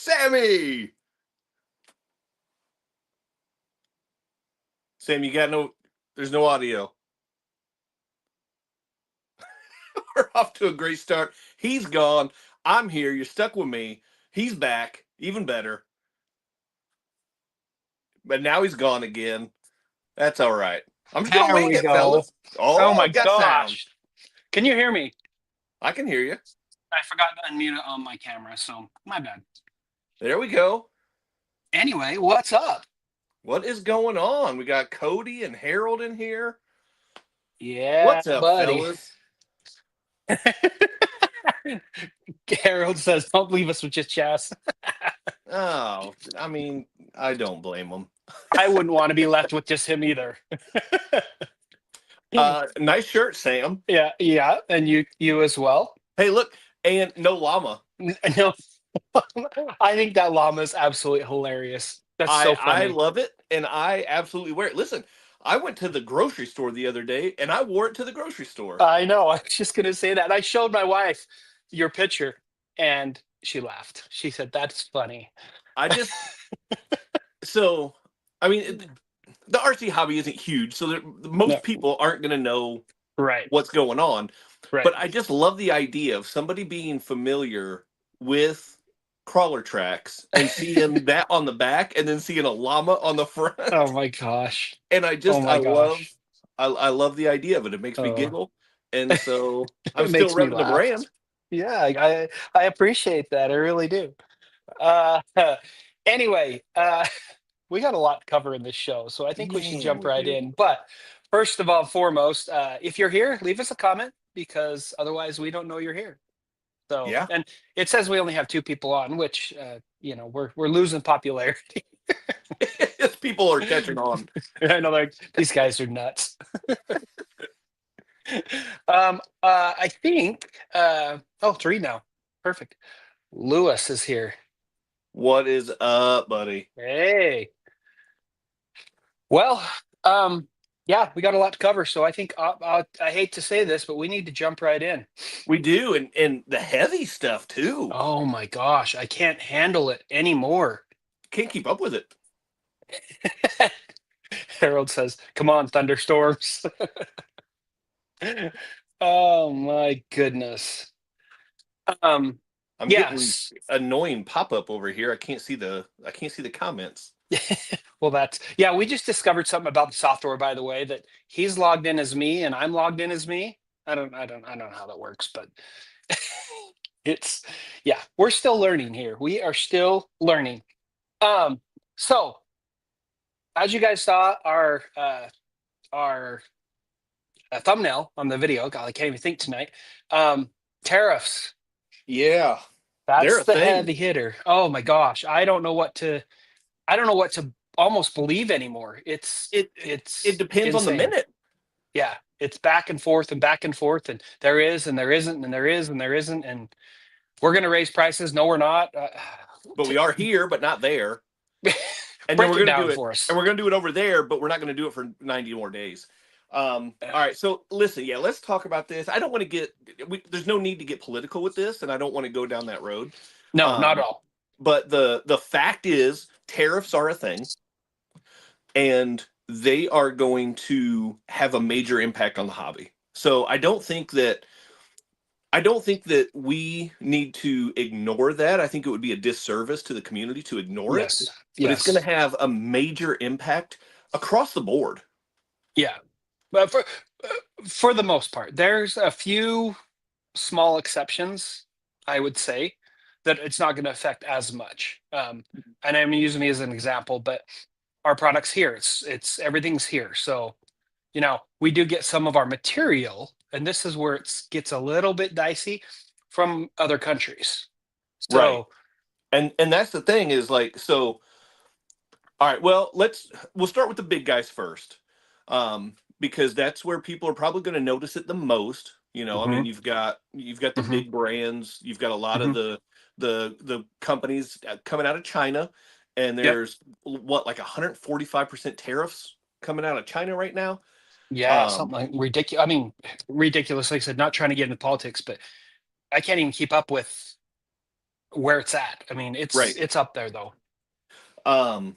Sammy. Sam, there's no audio. We're off to a great start. He's gone. I'm here. You're stuck with me. He's back. Even better. But now he's gone again. That's all right. I'm just going to There wing we it, go. fellas. Oh Oh, my it got sound. gosh. Can you hear me? I can hear you. I forgot to unmute it on my camera, so my bad. There we go. Anyway, what's up? What is going on? We got Cody and Harold in here. Yeah, What's up, buddy. fellas? Harold says, don't leave us with just Chas. Oh, I mean, I don't blame them. I wouldn't want to be left with just him either. Nice shirt, Sam. Yeah, and you as well. Hey, look, and no llama. No, I think that llama is absolutely hilarious. That's so I funny. love it, and I absolutely wear it. Listen, I went to the grocery store the other day, and I wore it to the grocery store. I know. I was just gonna say that. I showed my wife your picture, and she laughed. She said, "That's funny." I just so I mean, the RC hobby isn't huge, so most No, people aren't going to know right, what's going on. right. But I just love the idea of somebody being familiar with crawler tracks and seeing that on the back, and then seeing a llama on the front. Oh my gosh. And Oh I my love gosh. I love the idea of it. It makes me Oh, giggle, and so I'm it still makes me repping the laugh. brand. Yeah, I appreciate that. I really do. Uh, anyway, we got a lot to cover in this show, so I think we should Man, jump we right do. in. But first of all, foremost, if you're here, leave us a comment because otherwise we don't know you're here. So, Yeah. and it says we only have two people on, which we're losing popularity. People are catching on. I know, like these guys are nuts. I think three now. Perfect. Lewis is here. What is up, buddy? Hey. Well, yeah, we got a lot to cover, so I think I hate to say this, but we need to jump right in. We do, and the heavy stuff too. Oh my gosh, I can't handle it anymore. Can't keep up with it. Harold says, "Come on, thunderstorms." Oh my goodness. Um, I'm getting yes. annoying pop up over here. I can't see the comments. Well, we just discovered something about the software, by the way, that he's logged in as me and I'm logged in as me. I don't know how that works, but it's yeah, we're still learning here. We are still learning. So as you guys saw, our thumbnail on the video, God, I can't even think tonight. Tariffs. Yeah, they're That's a the thing. heavy hitter. Oh my gosh, I don't know what to almost believe anymore. It It's depends on the insane. minute. Yeah, it's back and forth and back and forth, and there is and there isn't and there is and there isn't, and we're going to raise prices. No, we're not. But we are here, but not there. And then Break we're it going to do down it, for us. and we're going to do it over there, but we're not going to do it for 90 more days. All right, so listen, yeah, let's talk about this. I don't want to there's no need to get political with this, and I don't want to go down that road. No, not at Um, all. but the fact is, tariffs are a thing, and they are going to have a major impact on the hobby. So I don't think that we need to ignore that. I think it would be a disservice to the community to ignore it, Yes, but it's going to yes, have a major impact across the board. yeah. But for the most part, there's a few small exceptions, I would say, that it's not going to affect as much. And I'm using me as an example, but our products here, it's everything's here. So, we do get some of our material, and this is where it gets a little bit dicey from other countries. Right. So, And that's the thing is like, so all right, well, we'll start with the big guys first. Because that's where people are probably going to notice it the most. I mean, mhm, you've got the mhm, big brands, you've got a lot of mhm. the companies coming out of China, and Yep. there's what, like 145% tariffs coming out of China right now. Yeah, Um, something like ridiculous. I mean, ridiculous. Like I said, not trying to get into politics, but I can't even keep up with where it's at. I mean, Right. it's up there though. Um,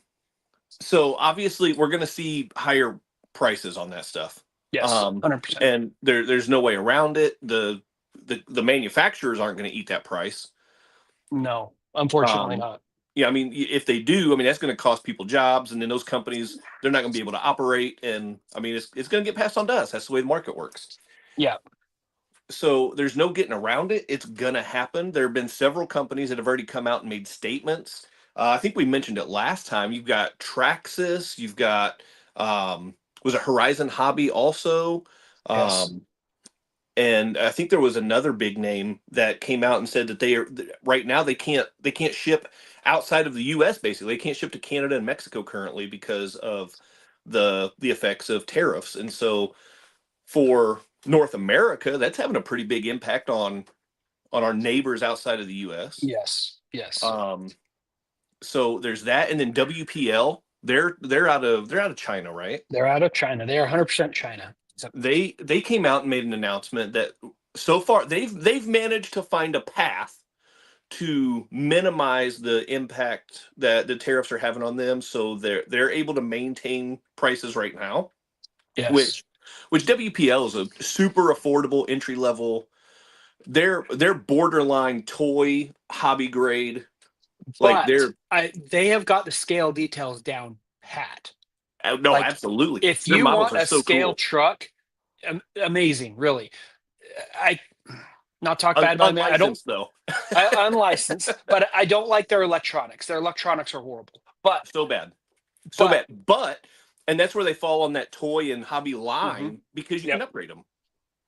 so obviously we're going to see higher prices on that stuff. Yes, Um, 100%. and there's no way around it. The manufacturers aren't going to eat that price. No, unfortunately Um, not. yeah, I mean, if they do, I mean, that's going to cost people jobs, and then those companies, they're not going to be able to operate. And I mean, it's going to get passed on to us. That's the way the market works. Yeah. So there's no getting around it. It's going to happen. There have been several companies that have already come out and made statements. I think we mentioned it last time. You've got Traxxas. You've got was it Horizon Hobby also? Yes. Um, and I think there was another big name that came out and said that they are right now they can't ship outside of the U.S. Basically, they can't ship to Canada and Mexico currently because of the effects of tariffs. And so for North America, that's having a pretty big impact on our neighbors outside of the U.S. Yes. Yes. Um, so there's that, and then WPL, they're out of China, right? They're out of China. They are 100% China. So, They came out and made an announcement that so far they've managed to find a path to minimize the impact that the tariffs are having on them, so they're able to maintain prices right now, yes. which WPL is a super affordable entry level. They're borderline toy hobby grade. Like But they're they have got the scale details down pat. no, Like absolutely. if Their you models want are a so scale cool. truck, amazing, really. I not talk bad about them. I don't Unlicensed though. unlicensed, but I don't like their electronics. Their electronics are horrible. So bad. So But bad. But and that's where they fall on that toy and hobby mhm, line because you can yep. upgrade them.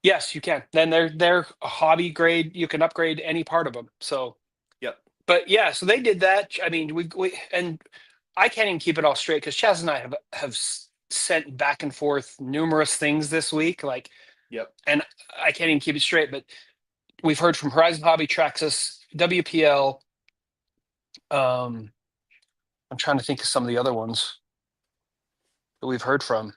Yes, you can. Then they're a hobby grade. You can upgrade any part of them. So, Yep. but yeah, so they did that. I mean, we and I can't even keep it all straight because Chaz and I have sent back and forth numerous things this week. Like, Yep. and I can't even keep it straight. But we've heard from Horizon Hobby, Traxxas, WPL. Um, I'm trying to think of some of the other ones that we've heard from.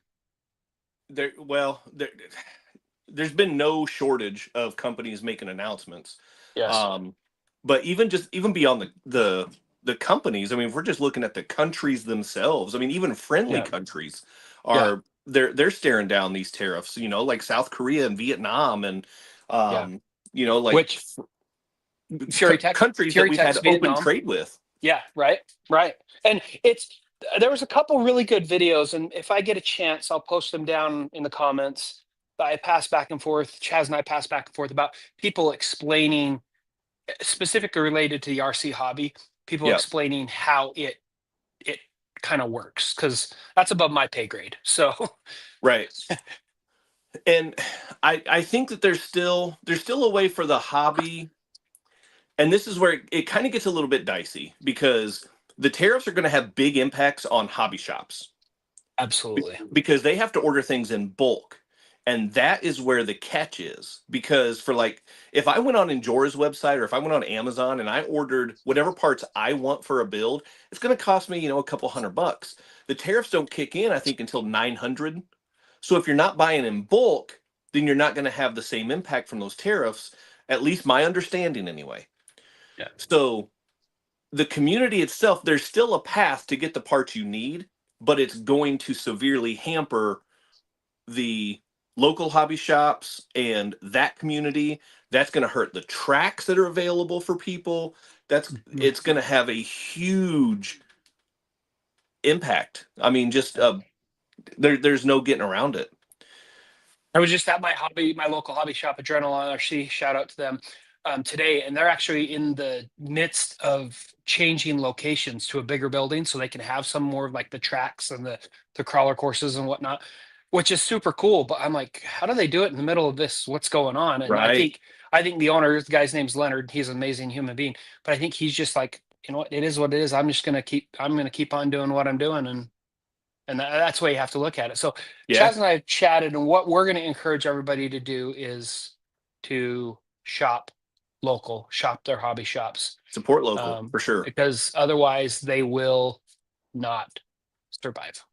There's been no shortage of companies making announcements. Yes. Um, but even beyond the companies, I mean, if we're just looking at the countries themselves, I mean, even friendly Yeah. countries Yeah. are they're staring down these tariffs, like South Korea and Vietnam and Yeah. um, like Which countries that Fury we've had Tech's open Vietnam. trade with. Yeah, right, right. And there was a couple really good videos, and if I get a chance, I'll post them down in the comments. I pass back and forth. Chaz and I pass back and forth about people explaining, specifically related to the RC hobby. People Yeah, explaining how it kind of works because that's above my pay grade. So right. And I think that there's still a way for the hobby, and this is where it kind of gets a little bit dicey because the tariffs are going to have big impacts on hobby shops absolutely, because they have to order things in bulk. And that is where the catch is. Because for like, if I went on Enjora's website or if I went on Amazon and I ordered whatever parts I want for a build, it's going to cost me, a couple $100. The tariffs don't kick in, I think, until 900. So if you're not buying in bulk, then you're not going to have the same impact from those tariffs, at least my understanding anyway. yeah, So the community itself, there's still a path to get the parts you need, but it's going to severely hamper the local hobby shops and that community. That's going to hurt the tracks that are available for people. That's mhm, It's going to have a huge impact. I mean, just yeah. there's no getting around it. I was just at my local hobby shop, Adrenaline RC. Shout out to them today, and they're actually in the midst of changing locations to a bigger building so they can have some more of like the tracks and the crawler courses and whatnot, which is super cool. But I'm like, how do they do it in the middle of this? What's going on? And Right. I think the owner, the guy's name's Leonard. He's an amazing human being, but I think he's just like, you know what, it is what it is. I'm gonna keep on doing what I'm doing, and that's the way you have to look at it. So Yeah. Chaz and I have chatted, and what we're going to encourage everybody to do is to shop local, shop their hobby shops, Support local um, for sure. because otherwise they will not survive.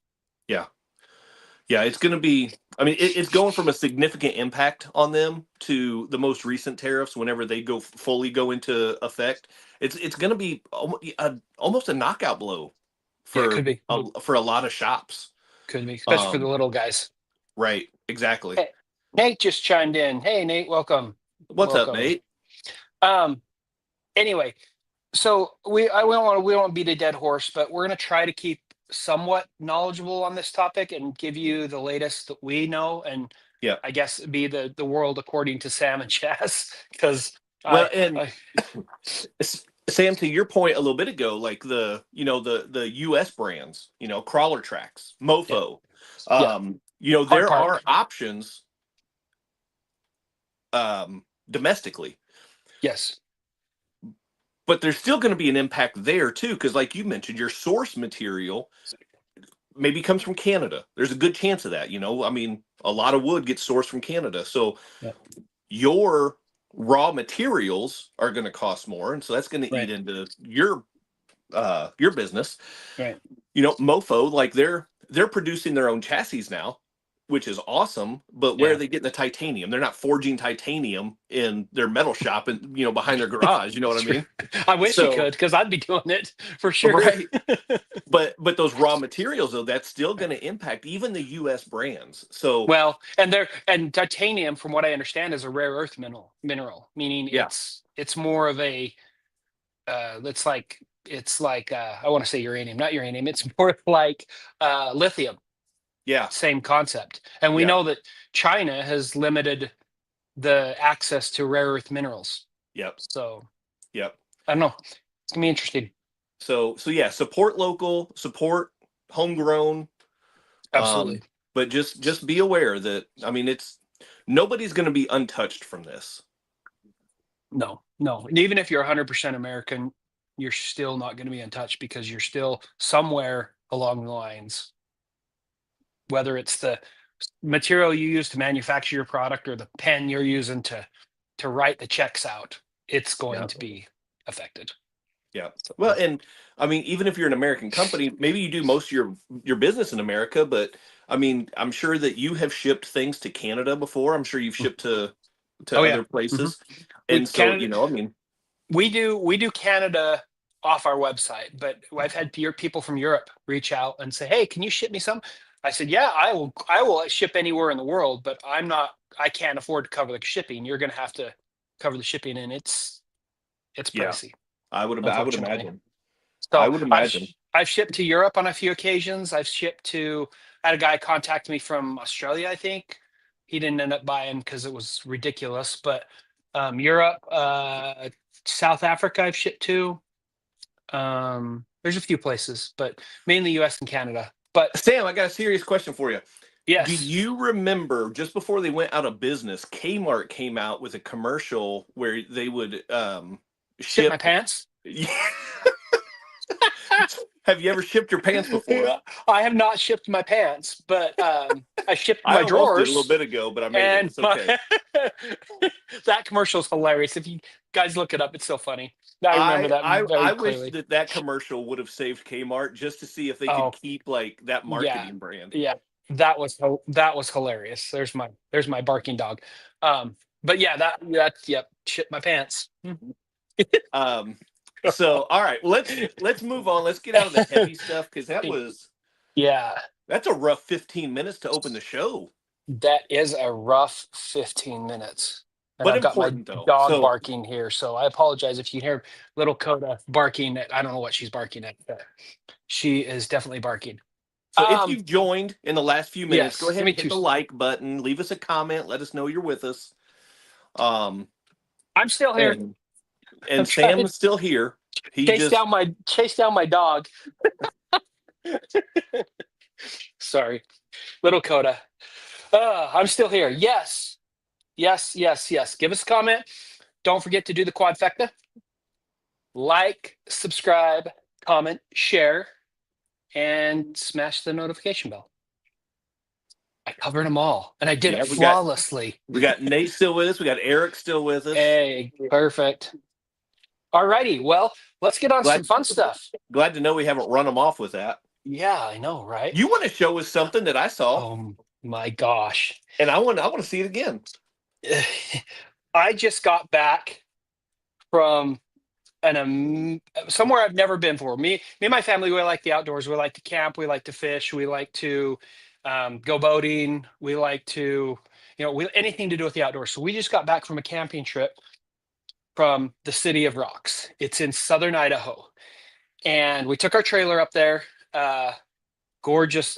Yeah. Yeah, it's going to be. I mean, it's going from a significant impact on them to the most recent tariffs. Whenever they fully go into effect, it's going to be almost a knockout blow Yeah, it could be. for a lot of shops. Could be, especially for the Um, little guys. right, exactly. Hey, Nate just chimed in. Hey, Nate, welcome. What's up, Welcome. Nate? Um, anyway, so we don't want to beat a dead horse, but we're gonna try to keep somewhat knowledgeable on this topic and give you the latest that we know, and Yeah. I guess be the world according to Sam and Chaz, because Well, and I Sam, to your point a little bit ago, like the U.S. brands, Crawler Tracks, yeah, Mofo, yeah, hard there part. are options domestically, Yes, but there's still going to be an impact there too, because like you mentioned, your source material maybe comes from Canada. There's a good chance of that. I mean, a lot of wood gets sourced from Canada, so yeah, your raw materials are going to cost more, and so that's going to eat right, into your business. right. Mofo, like they're producing their own chassis now, which is awesome. But where are Yeah. they getting the titanium? They're not forging titanium in their metal shop and behind their garage. You know what I True. mean? I wish you So could, because I'd be doing it for sure. right, but those raw materials though, that's still going to impact even the U.S. brands. So Well, and titanium, from what I understand, is a rare earth mineral, meaning yeah, it's more of a it's like I want to say uranium, not uranium. It's more like lithium, yeah, same concept. And we yeah, know that China has limited the access to rare earth minerals. yep, So yep. I don't know. It's gonna be interesting. So yeah, support local, support homegrown. Absolutely. But just be aware that, I mean, it's nobody's going to be untouched from this. No, no. And even if you're 100% American, you're still not going to be untouched because you're still somewhere along the lines, whether it's the material you use to manufacture your product or the pen you're using to write the checks out, it's going Yeah. to be affected. Yeah. So, Well, and I mean, even if you're an American company, maybe you do most of your business in America, but I mean, I'm sure that you have shipped things to Canada before. I'm sure you've shipped to oh yeah, other hmm places. we And so, Canada I mean, we do Canada off our website, but I've had people from Europe reach out and say, "Hey, can you ship me some?" I said, "Yeah, I will ship anywhere in the world, but I can't afford to cover the shipping. You're going to have to cover the shipping, and it's yeah, pricey, I would unfortunately." imagine. I So would imagine. I've shipped to Europe on a few occasions. I've shipped to I had a guy contact me from Australia, I think. He didn't end up buying because it was ridiculous, but Europe, South Africa, I've shipped to. There's a few places, but mainly U.S. and Canada. But Sam, I got a serious question for you. Do yes, you remember just before they went out of business, Kmart came out with a commercial where they would ship my ship. pants. Have you ever shipped your pants before? Yeah, I have not shipped my pants, but I shipped I my almost did a little drawers. bit ago, but I made it. And It's okay. that commercial is hilarious. If you guys look it up, it's so funny. I remember that I very wish clearly. that commercial would have saved Kmart just to see if they could Oh, keep like that yeah, marketing brand. yeah, that was hilarious. There's my barking dog. But yeah, that's yep. Shit my pants. Mhm. Um, so all right, let's move on. Let's get out of the heavy stuff because Yeah, that's a rough 15 minutes to open the show, that is a rough 15 minutes. And but I've got my important though. dog So barking here, so I apologize if you hear little Coda barking at, I don't know what she's barking at, but she is definitely barking. if Um, you've joined in the last few minutes, go yes, give ahead me and hit two. the like button, leave us a comment, let us know you're with us. Um, I'm still here. and I'm trying Sam to is still here. He just chase down my dog. Sorry, little Coda. I'm still here. Yes, yes, yes, yes. Give us a comment. Don't forget to do the quadfecta. Like, subscribe, comment, share, and smash the notification bell. I covered them all, and I did it yeah, flawlessly. we got Nate still with us. We got Eric still with us. Hey, perfect. All righty. Well, let's get on some Glad fun stuff. glad to know we haven't run them off with that. Yeah, I know, right? You want to show us something that I saw, Oh my gosh. and I want to see it again. I just got back from somewhere I've never been before. Me and my family, we like the outdoors. We like to camp. We like to fish. We like to go boating. We like to, anything to do with the outdoors. So we just got back from a camping trip from the City of Rocks. It's in southern Idaho, and we took our trailer up there. Gorgeous.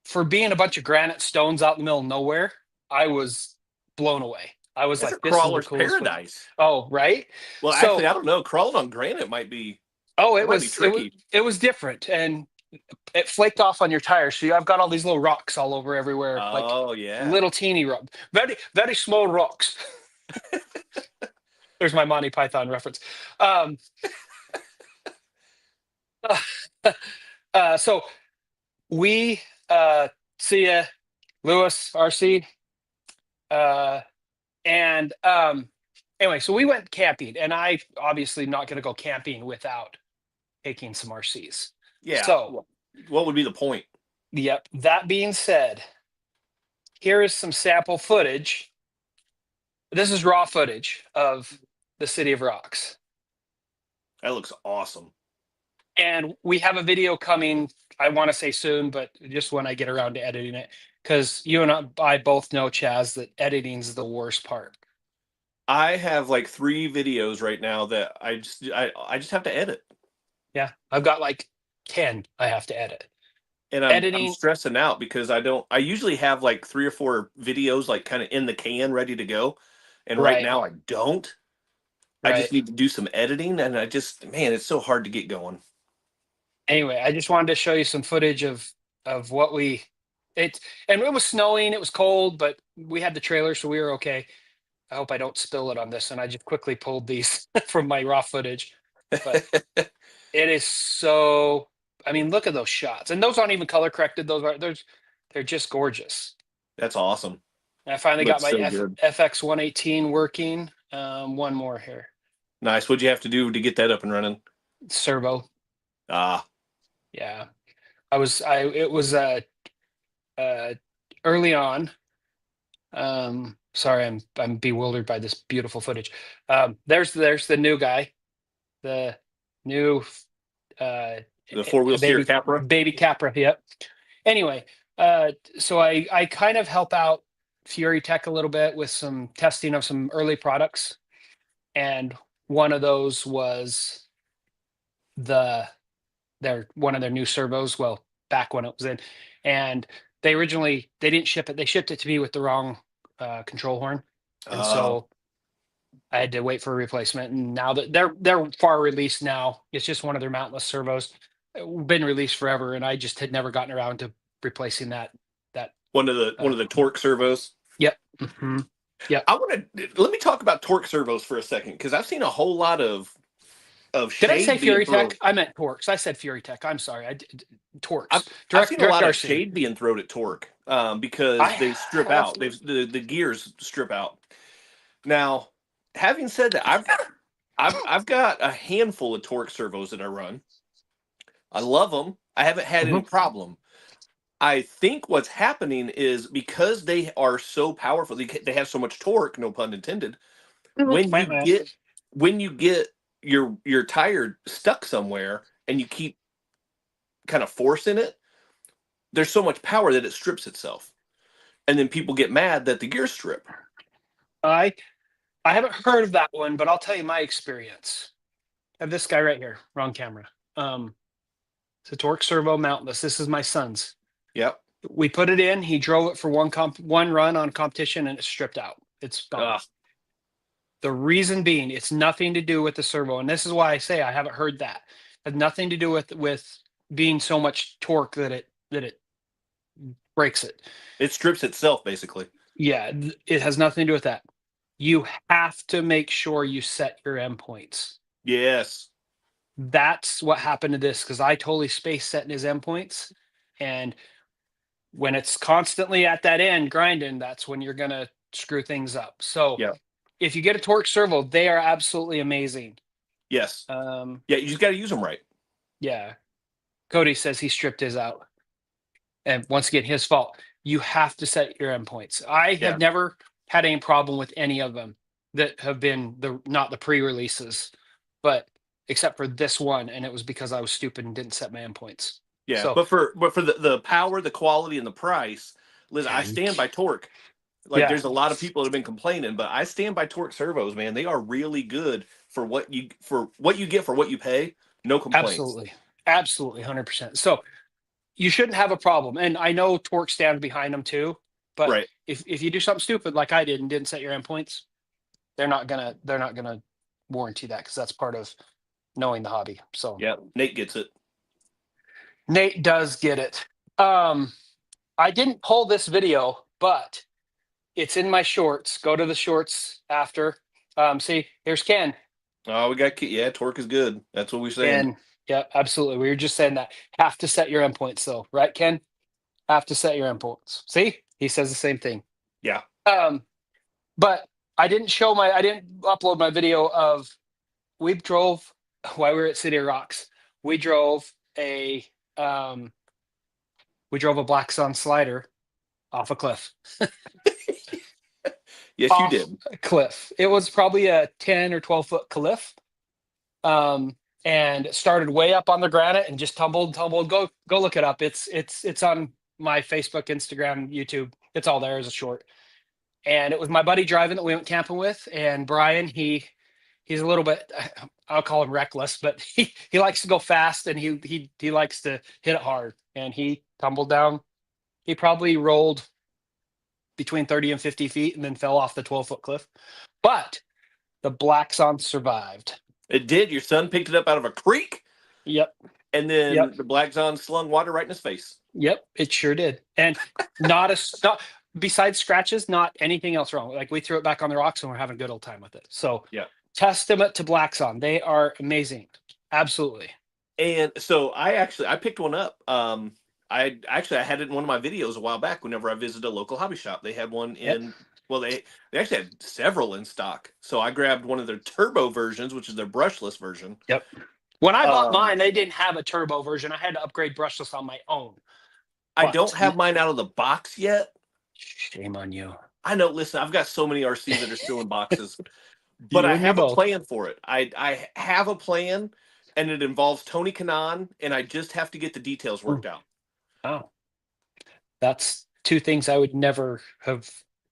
For being a bunch of granite stones out in the middle of nowhere, I was blown away. I was That's a like, "This is the crawler's coolest place." paradise. Oh, right. Well, actually, So, I don't know. Crawling on granite oh, that might be tricky. it was different, and it flaked off on your tires. So I've got all these little rocks all over everywhere, like Oh yeah, little teeny rock, very very small rocks. There's my Monty Python reference. Um, so we see ya, Lewis, RC, uh, and anyway, so we went camping, and I obviously not going to go camping without taking some RCs. yeah. So, What would be the point? yep. That being said, here is some sample footage. This is raw footage of the City of Rocks. That looks awesome. And we have a video coming, I want to say soon, but just when I get around to editing it. Because you and I both know, Chaz, that editing is the worst part. I have like 3 videos right now that I just have to edit, Yeah. I've got like 10 I have to edit. and I'm Editing, stressing out because I usually have like 3 or 4 videos like kind of in the can ready to go, and right right, now I don't. I right. just need to do some editing, and man, it's so hard to get going. Anyway, I just wanted to show you some footage of what it and it was snowing, it was cold, but we had the trailer, so we were okay. I hope I don't spill it on this, and I just quickly pulled these from my raw footage. But it is so, I mean, look at those shots. And those aren't even color corrected. They're just gorgeous. That's awesome. And I finally got Looks my so good. FX 118 working. One more here. Nice. What'd you have to do to get that up and running? Servo. Ah, Yeah. It was uh early on. Sorry, I'm bewildered by this beautiful footage. There's the new guy, the new the 4-wheel steer Capra. baby Capra. Yep. Anyway, so I kind of help out Fury Tech a little bit with some testing of some early products, and one of those was the their one of their new servos. Well, back when it was in, and they didn't ship it. They shipped it to me with the wrong control horn, and Oh, so I had to wait for a replacement. And now that they're far released now, it's just one of their mountless servos, been released forever, and I just had never gotten around to replacing that. one Uh, of the torque servos. yep. Yep. I want to let me talk about torque servos for a second because I've seen a whole lot of Did I say shade being Fury thrown. Tech? I meant Torques. I said Fury Tech. I'm sorry. I've Torques. I've seen a Direct lot of RC. shade being thrown at torque because I they strip have. out. The gears strip out. Now, having said that, I've got a handful of torque servos that I run. I love them. I haven't had any Mhm. problem. I think what's happening is because they are so powerful, they have so much torque, no pun intended. When you Plant man. get when you get your tire stuck somewhere and you keep kind of forcing it, there's so much power that it strips itself. And then people get mad that the gears strip. I I haven't heard of that one, but I'll tell you my experience. I have this guy right here, wrong camera. It's a torque servo mountless. This is my son's. Yep. We put it in. He drove it for one run on competition, and it's stripped out. It's gone. Ugh. The reason being, it's nothing to do with the servo, and this is why I say I haven't heard that. It had nothing to do with being so much torque that it breaks it. It strips itself basically. Yeah, it has nothing to do with that. You have to make sure you set your endpoints. Yes. That's what happened to this because I totally space setting his endpoints, and when it's constantly at that end grinding, that's when you're gonna screw things up. So Yeah. if you get a torque servo, they are absolutely amazing. Yes. Um, Yeah. You just got to use them right. yeah. Cody says he stripped his out. And once again, his fault. You have to set your endpoints. I have Yeah. never had any problem with any of them that have been the not the pre-releases, but except for this one, and it was because I was stupid and didn't set my endpoints. Yeah. So But for the power, the quality, and the price, Liz, I yeah, stand by Torque. Like yeah, there's a lot of people that have been complaining, but I stand by Torque servos, man. They are really good for what you get for what you pay. No complaints. absolutely, absolutely, 100%. So you shouldn't have a problem. And I know Torque stands behind them too. But Right. if you do something stupid like I did and didn't set your endpoints, they're not gonna warranty that because that's part of knowing the hobby. So Yeah. Nate gets it. Nate does get it. I didn't pull this video, but it's in my shorts. Go to the shorts after. See, here's Ken. Oh, we got yeah. Torque is good. That's what we're saying. Ken, yeah, absolutely. We were just saying that. Have to set your endpoints though, right, Ken? Have to set your endpoints. See, he says the same thing. Yeah. Um, but I didn't upload my video of we drove while we were at City of Rocks. We drove a um, we drove a Blackzon slider off a cliff. Yes, you Off did. a cliff. It was probably a 10 or 12-foot cliff. Um, and it started way up on the granite and just tumbled. Go look it up. It's on my Facebook, Instagram, YouTube. It's all there as a short. And it was my buddy driving that we went camping with, and Brian, he's a little bit, I'll call him reckless, but he likes to go fast, and he likes to hit it hard, and he tumbled down. He probably rolled between 30 and 50 feet and then fell off the 12-foot cliff. But the Blackzon survived. It did. Your son picked it up out of a creek, Yep. and Yep. then the Black Zon slung water right in his face. Yep. It sure did. And not besides scratches, not anything else wrong. Like we threw it back on the rocks and we're having a good old time with it. So Yeah. testament to Blackzon. They are amazing. Absolutely. And so I picked one up. I had it in one of my videos a while back. Whenever I visited a local hobby shop, they had one Yep. in. Well, they actually had several in stock. So I grabbed one of their turbo versions, which is their brushless version. Yep. When I bought Um, mine, they didn't have a turbo version. I had to upgrade brushless on my own. I don't But have mine out of the box yet. shame on you. I know. Listen, I've got so many RCs that are still in boxes, but You I and me have a both. plan for it. I have a plan, and it involves Tony Kanaan, and I just have to get the details worked out. Oh, that's two things I would never have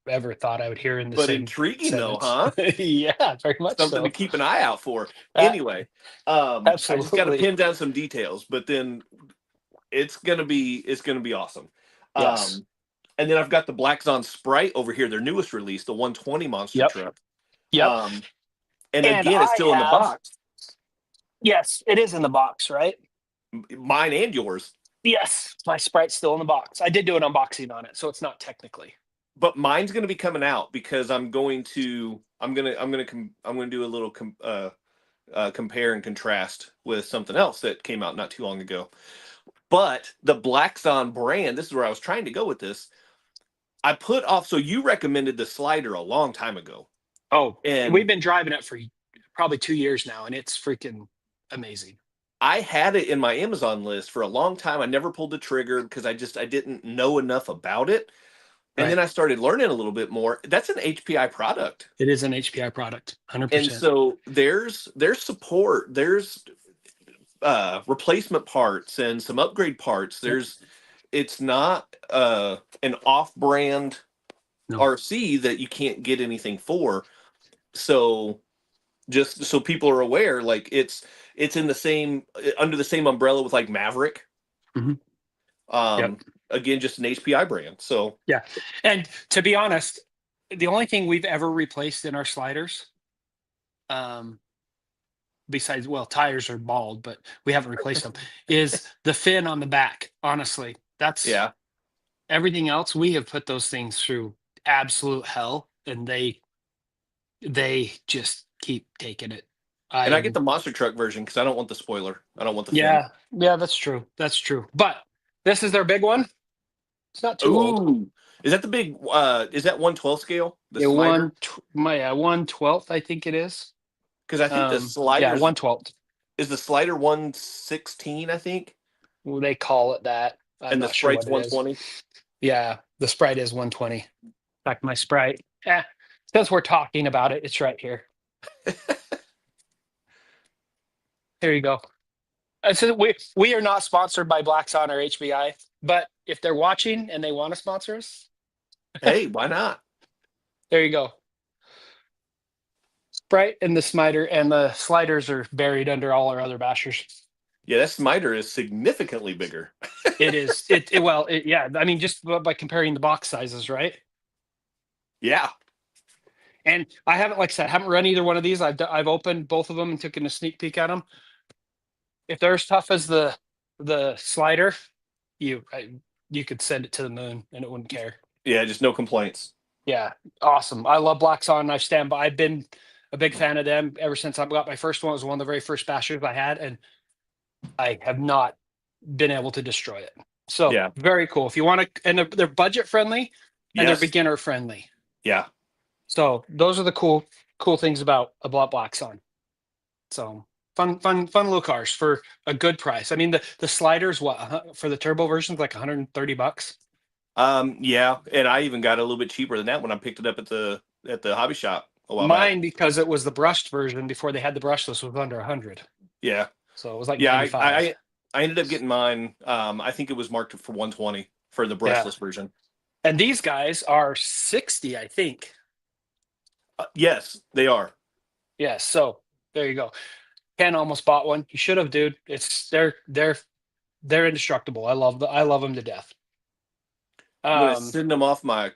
ever thought I would hear in the But same intriguing though, sentence. huh? Yeah, very much Something to so. keep an eye out for. Uh, Anyway, I just got to Absolutely. pin down some details, but then it's gonna be awesome. Yes. Um, and then I've got the Blackzon Sprite over here, their newest release, the 120 monster Yep. truck. Yep. Um, and And again, it's I still in the have, box, yes, it is in the box, right? mine and yours. Yes, my Sprite's still in the box. I did do an unboxing on it, so it's not technically. But mine's going to be coming out because I'm going to do a little compare and contrast with something else that came out not too long ago. But the Blackzon brand, this is where I was trying to go with this. I put off. So you recommended the slider a long time ago, Oh, we've and been driving it for probably 2 years now, and it's freaking amazing. I had it in my Amazon list for a long time. I never pulled the trigger because I didn't know enough about it. And then Right. I started learning a little bit more. That's an HPI product. It is an HPI product, And 100%. so there's support, there's replacement parts and some upgrade parts. Yep. It's not an off-brand No. RC that you can't get anything for. So just so people are aware, like it's in the same under the same umbrella with like Maverick. Mhm. Um, Yep. again, just an HPI brand. So Yeah. And to be honest, the only thing we've ever replaced in our sliders, um, besides, well, tires are bald, but we haven't replaced them, is the fin on the back. Honestly, that's yeah, everything else. We have put those things through absolute hell, and they just keep taking it. and I get I'm the monster truck version because I don't want the spoiler. I don't want the fin. Yeah, yeah, that's true. That's true. But this is their big one. It's not too old. Ooh, is that the big? Is that 112 scale? The Yeah, slider? my 1/12th, I think it is. Because I think the Yeah, sliders 1/12th. is the slider 116. I think. They call it that. I'm And the not sure Sprite's what it is. 120. Yeah, the Sprite is 120. In fact, my Sprite. Since we're talking about it, it's right here. Here you go. So we are not sponsored by Blackzon or HBI, but if they're watching and they want to sponsor us, Hey, why not? there you go. Sprite and the Smiter and the sliders are buried under all our other bashers. Yeah, that Smiter is significantly bigger. It is yeah. I mean, just by comparing the box sizes, right? Yeah. And I haven't, like I said, I haven't run either one of these. I've opened both of them and taken a sneak peek at them. If they're as tough as the slider, you could send it to the moon and it wouldn't care. Yeah, just no complaints. Yeah, awesome. I love Blackzon. I stand by. I've been a big fan of them ever since I got my first one. It was one of the very first bashers I had, and I have not been able to destroy it. So Yeah. very cool. If you want to, and they're budget friendly and they're Yes. beginner friendly. Yeah. So those are the cool things about a Blackzon. So fun little cars for a good price. I mean, the sliders, for the turbo versions, like $130. Yeah, and I even got a little bit cheaper than that when I picked it up at the hobby shop a while back. Mine, because it was the brushed version before they had the brushless, was under 100. Yeah. So it was like Yeah, 95. I ended up getting mine. I think it was marked for 120 for the Yeah. brushless version. And these guys are 60, I think. Yes, they are. Yeah, so there you go. Ken almost bought one. You should have, dude. They're indestructible. I love them to death. I'm gonna send them off my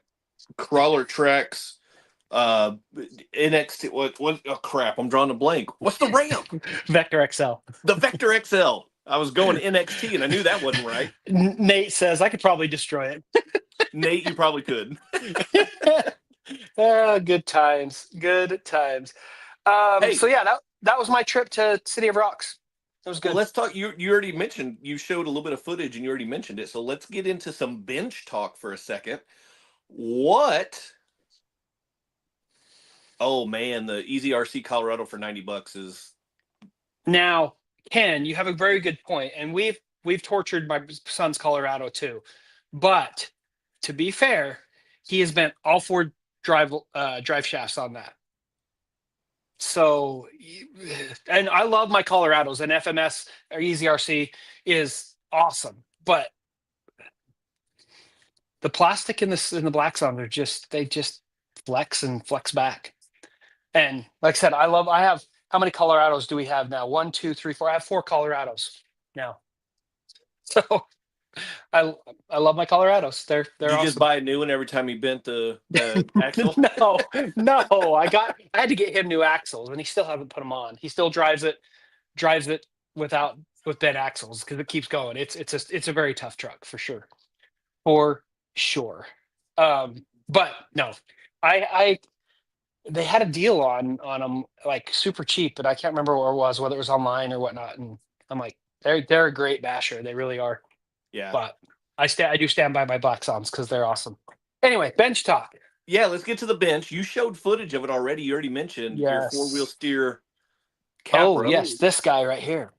crawler tracks. NXT. What? Oh crap! I'm drawing a blank. What's the ramp? Vector XL. The Vector XL. I was going NXT, and I knew that wasn't right. Nate says I could probably destroy it. Nate, you probably could. Good times. Good times. Hey. So yeah, that was my trip to City of Rocks. That was good. Well, let's talk. You already mentioned, you showed a little bit of footage, and you already mentioned it. So let's get into some bench talk for a second. What? Oh man, the Easy RC Colorado for $90 is. Now, Ken, you have a very good point, and we've tortured my son's Colorado too. But to be fair, he has bent all four drive shafts on that. So, and I love my Colorados, and FMS or Easy RC is awesome, but the plastic in the Blackzon they just flex back. And like I said, I have, how many Colorados do we have now? 1, 2, 3, 4. I have 4 Colorados now. So I love my Colorados. They're Did you awesome. just buy a new one every time you bent the axle? No. I had to get him new axles, and he still hasn't put them on. He still drives it with bent axles because it keeps going. It's a very tough truck for sure. But no, they had a deal on them, like super cheap, and I can't remember where it was, whether it was online or whatnot. And I'm like, they're a great basher. They really are. Yeah. But I do stand by my Blackzons because they're awesome. Anyway, bench talk. Yeah, let's get to the bench. You showed footage of it already. You already mentioned your 4-wheel steer Capra. Oh, yes, this guy right here.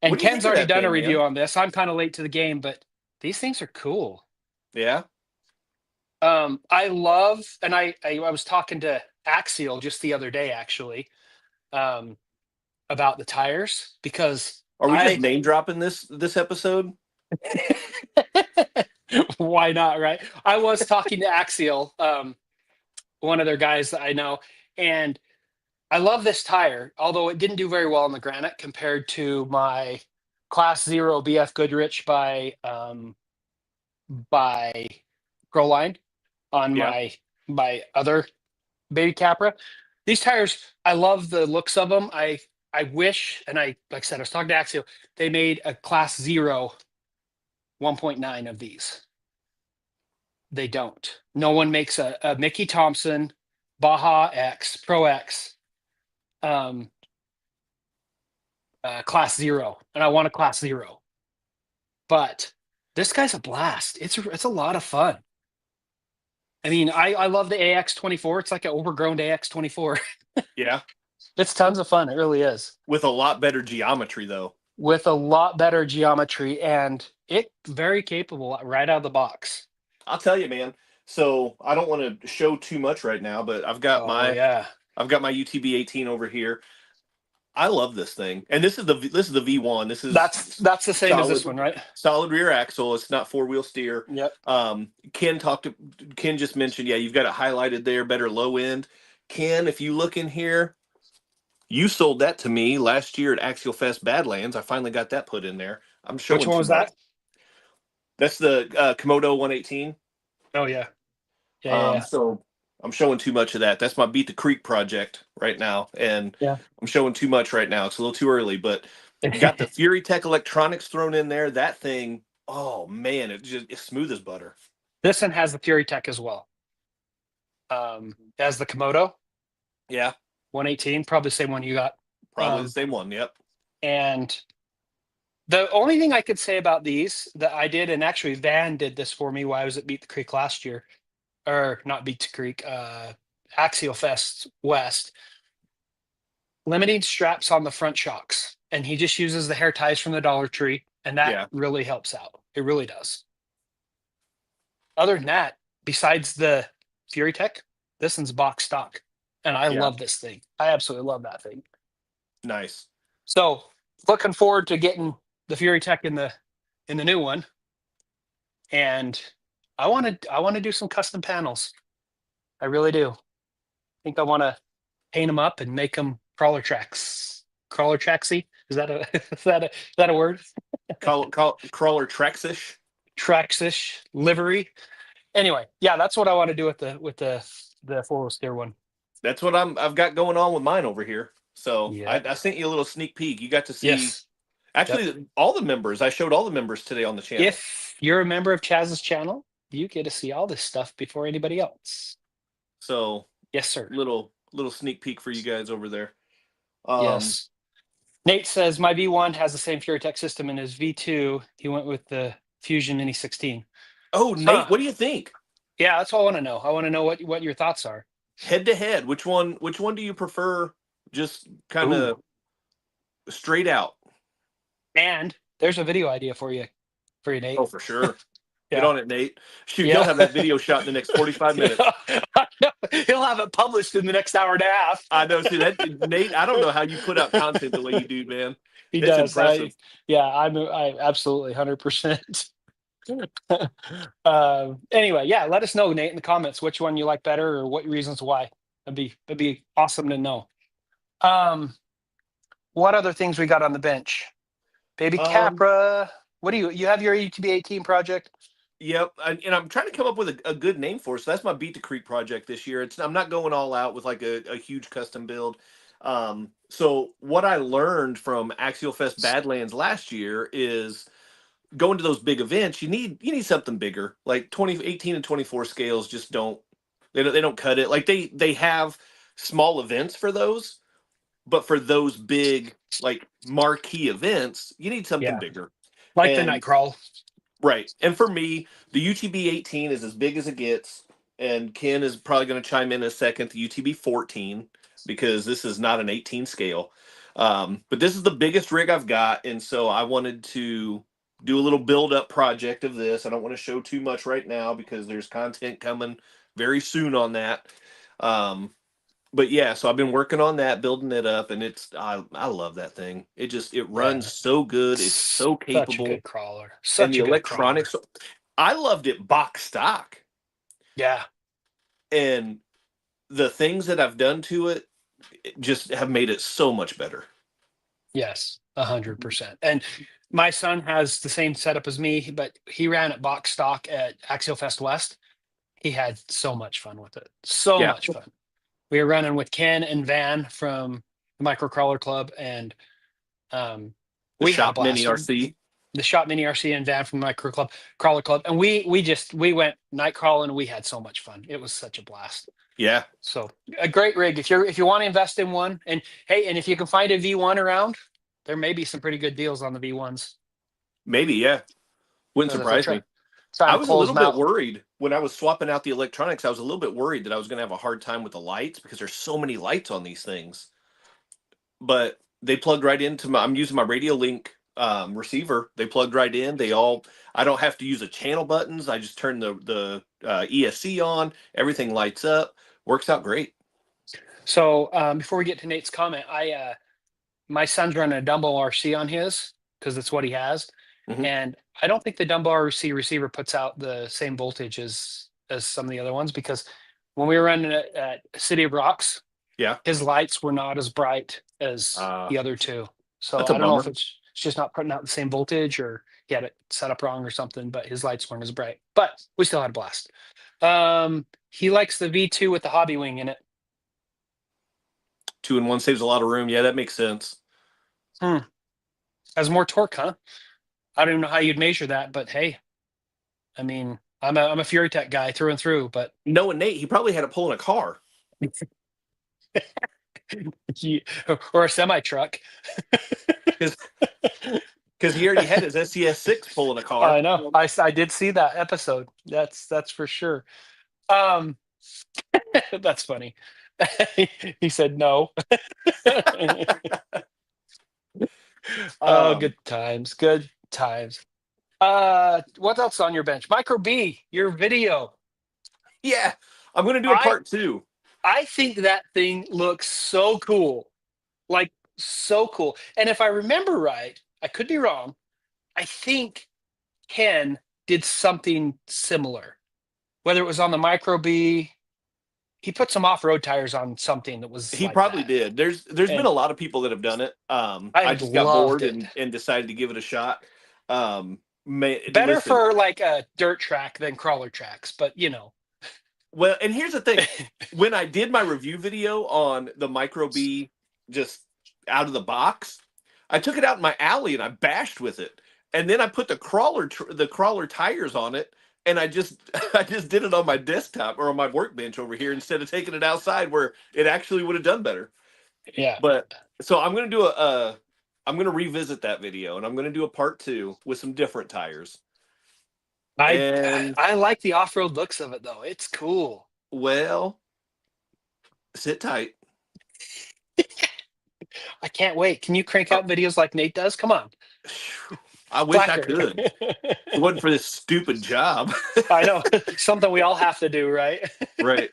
And Ken's already done a review on this. I'm kind of late to the game, but these things are cool. Yeah. I love, and I was talking to Axial just the other day, actually, about the tires, because are we just name dropping this episode? Why not, right? I was talking to Axial, one of their guys that I know, and I love this tire, although it didn't do very well in the granite compared to my Class 0 BF Goodrich by Growline on my other baby Capra. These tires, I love the looks of them. I wish, and like I said, I was talking to Axial, they made a Class 0 1.9 of these. They don't. No one makes a Mickey Thompson Baja X Pro X Class 0, and I want a Class 0. But this guy's a blast. It's a lot of fun. I mean, I love the AX24. It's like an overgrown AX24. Yeah. It's tons of fun. It really is. With a lot better geometry, though. with a lot better geometry, and it very capable right out of the box. I'll tell you, man. So I don't want to show too much right now, but Oh yeah, I've got my UTB 18 over here. I love this thing, and this is the V1. This is that's the same as this solid one, right? solid rear axle. It's not four wheel steer. Yep. Ken just mentioned, yeah, you've got it highlighted there, better low end. Ken, if you look in here, you sold that to me last year at Axial Fest Badlands. I finally got that put in there. I'm Which showing one too was much. that? That's the Komodo 118. Oh yeah, yeah, yeah, Um, yeah. so I'm showing too much of that. That's my Beat the Creek project right now, and I'm showing too much right now. It's a little too early, but got Yeah. the Fury Tech electronics thrown in there. That thing, oh man, it's smooth as butter. This one has the Fury Tech as well. It has the Komodo Yeah, 118, probably the same one you got. probably the same one. Yep. And the only thing I could say about these that I did, and actually Van did this for me while I was at Beat the Creek last year, or not Beat the Creek, Axial Fest West, limiting straps on the front shocks. And he just uses the hair ties from the Dollar Tree, and that Yeah, really helps out. It really does. Other than that, besides the Fury Tech, this one's box stock. And I yeah, love this thing. I absolutely love that thing. nice. So looking forward to getting the Fury Tech in the new one. And I want to do some custom panels. I really do. I think I want to paint them up and make them crawler tracks. Crawler tracksy? Is that a is that a word? Crawler Trexish. Traxish livery. Anyway, yeah, that's what I want to do with the four-wheel steer one. That's what I've got going on with mine over here. So Yeah. I sent you a little sneak peek. You got to see Yes. Yep. actually all the members. I showed all the members today on the channel. If you're a member of Chaz's channel, you get to see all this stuff before anybody else. So Yes, sir. little sneak peek for you guys over there. Um, Yes. Nate says my V1 has the same FuryTech system in his V2. He went with the Fusion Mini 16. oh, Nate, Huh. what do you think? Yeah, that's all I want to know. I want to know what your thoughts are. Head to head, which one do you prefer? Just kind Ooh. of straight out. And there's a video idea for you, Nate. Oh, for sure. Get Yeah. on it, Nate. Shoot, he'll Yeah. have that video shot in the next 45 minutes. He'll have it published in the next hour and a half. I know. See that, Nate? I don't know how you put out content the way you do, man. He It's does. impressive. I absolutely 100%. Anyway, yeah, let us know, Nate, in the comments which one you like better or what reasons why. That'd be awesome to know. What other things we got on the bench? Baby Um, Capra. What do you have your UTB 18 project? Yep, and I'm trying to come up with a good name for it. So that's my Beat the Creek project this year. I'm not going all out with like a huge custom build. So what I learned from Axial Fest Badlands last year is going to those big events. You need something bigger. Like 2018 and 24 scales just don't cut it. Like they have small events for those, but for those big like marquee events, you need something Yeah, bigger. like the And Nightcrawl. right. And for me, the UTB 18 is as big as it gets. And Ken is probably going to chime in a second, the UTB 14, because this is not an 18 scale. But this is the biggest rig I've got. And so I wanted to do a little build up project of this. I don't want to show too much right now because there's content coming very soon on that. But yeah, so I've been working on that, building it up, and I love that thing. It runs Yeah, so good. It's so such a capable, good crawler. and Such the a good crawler. electronics. I loved it box stock, Yeah. and the things that I've done to it just have made it so much better. Yes, 100%. And my son has the same setup as me, but he ran at box stock at Axial Fest West. He had so much fun with it. So Yeah, much fun. We were running with Ken and Van from the Microcrawler Club, and the we had a shop mini blast. RC. The Shop Mini RC and Van from the Crawler Club, and we went night crawling. We had so much fun. It was such a blast. Yeah, So a great rig if you want to invest in one. And hey, and if you can find a V1 around, there may be some pretty good deals on the V1s. maybe. Yeah, wouldn't Because if they're surprise me. trying I to was a close little them bit out. worried when I was swapping out the electronics. I was a little bit worried that I was going to have a hard time with the lights because there's so many lights on these things. But they plugged right into I'm using my Radio Link receiver. They plugged right in. They all. I don't have to use the channel buttons. I just turn the ESC on. Everything lights up. Works out great. So before we get to Nate's comment, my son's running a Dumbo RC on his because that's what he has, Hmm. and I don't think the Dumbo RC receiver puts out the same voltage as some of the other ones because when we were running it at City of Rocks, Yeah, his lights were not as bright as uh, the other two. So that's a I don't know if bummer. it's just not putting out the same voltage or he had it set up wrong or something, but his lights weren't as bright. But we still had a blast. He likes the V2 with the hobby wing in it. 2 in 1 saves a lot of room. Yeah, that makes sense. Hmm. Has more torque, huh? I don't even know how you'd measure that, but hey, I mean, I'm a Fury Tech guy through and through, but Knowing Nate, he probably had it pulling a car or a semi truck. because he already had his SCS 6 pulling a car. I know. I did see that episode. That's for sure. Um, that's funny. He said no. Oh, Um, good times. Good times. What else on your bench? Micro B, your video. yeah, I'm gonna do a I part 2. I think that thing looks so cool. Like so cool. And if I remember right, I could be wrong. I think Ken did something similar. Whether it was on the Micro B, he put some off-road tires on something that was He like probably that. did. There's been And a lot of people that have done it. I I just got loved bored it. and decided to give it a shot. Better Listen, for like a dirt track than crawler tracks, but well, and here's the thing: when I did my review video on the Micro B, just out of the box, I took it out in my alley and I bashed with it, and then I put the crawler tires on it, and I just I just did it on my desktop or on my workbench over here instead of taking it outside where it actually would have done better. yeah. But so I'm gonna do I'm gonna revisit that video and I'm gonna do a part 2 with some different tires. I And I like the off-road looks of it though. It's cool. well, sit tight. I can't wait. Can you crank Uh, out videos like Nate does? Come on. I wish I Slacker. could. If it wasn't for this stupid job. I know. Something we all have to do, right? Right.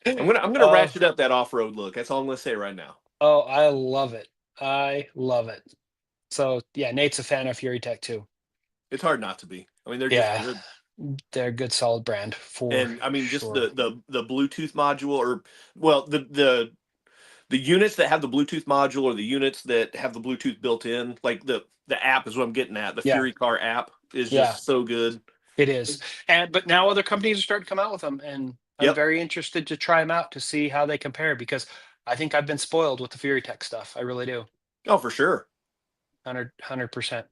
I'm gonna Oh, ratchet up that off-road look. That's all I'm gonna say right now. oh, I love it. I love it. So yeah, Nate's a fan of Fury Tech too. It's hard not to be. I mean, they're just Yeah, good. they're a good solid brand for And I mean, just sure. the Bluetooth module, or well, the units that have the Bluetooth module or the units that have the Bluetooth built in, like the app is what I'm getting at. The Yeah, Fury Car app is yeah, just so good. it is. And but now other companies are starting to come out with them, and I'm Yep. very interested to try them out to see how they compare because I think I've been spoiled with the Fury Tech stuff. I really do. Oh, for sure. 100%.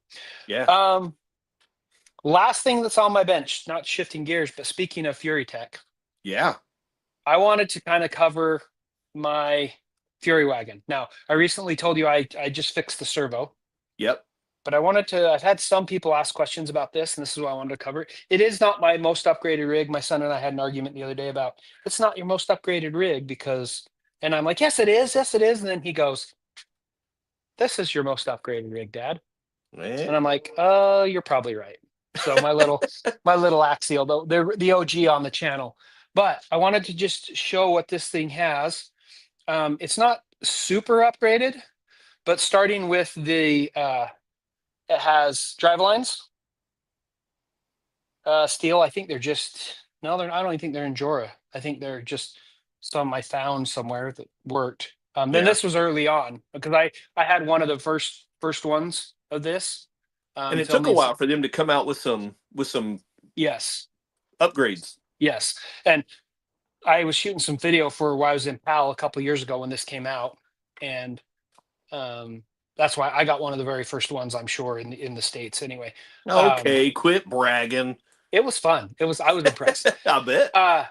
Yeah. Um, last thing that's on my bench, not shifting gears, but speaking of Fury Tech, Yeah. I wanted to kind of cover my Fury wagon. Now, I recently told you I just fixed the servo, Yep. but I've had some people ask questions about this, and this is what I wanted to cover. It is not my most upgraded rig. My son and I had an argument the other day about it's not your most upgraded rig because, and I'm like, yes, it is. Yes, it is. And then he goes, this is your most upgraded rig, Dad. Eh. And I'm like, you're probably right. So my little axial, the OG on the channel. But I wanted to just show what this thing has. It's not super upgraded, but starting with it has drive lines, steel. I think they're just no, they're. I don't even think they're Endura. I think they're just some I found somewhere that worked. Then Yeah. this was early on because I had one of the first ones of this. And it took a Filming some, while for them to come out with some yes, upgrades. yes, and I was shooting some video for while I was in PAL a couple years ago when this came out, and um, that's why I got one of the very first ones. I'm sure in the states anyway. Um, Okay, quit bragging. it was fun. I was impressed. I bet. Uh,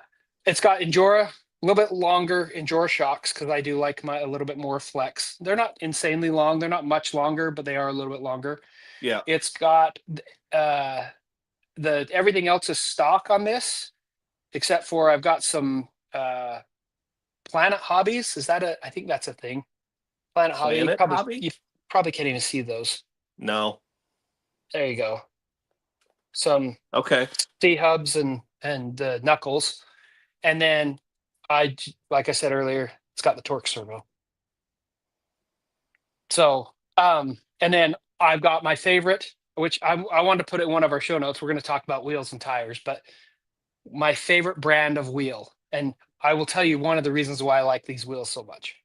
it's got Endura, a little bit longer Endura shocks because I do like my a little bit more flex. They're not insanely long. They're not much longer, but they are a little bit longer. Yeah. It's got uh, the everything else is stock on this, except for I've got some Planet Hobbies. Is that a? I think that's a thing. Planet Hobby. Planet hobby. You probably can't even see those. No. There you go. Some Okay. C hubs and knuckles, and then like I said earlier, it's got the torque servo. So and then I've got my favorite, which I wanted to put it in one of our show notes. We're going to talk about wheels and tires, but my favorite brand of wheel, and I will tell you one of the reasons why I like these wheels so much.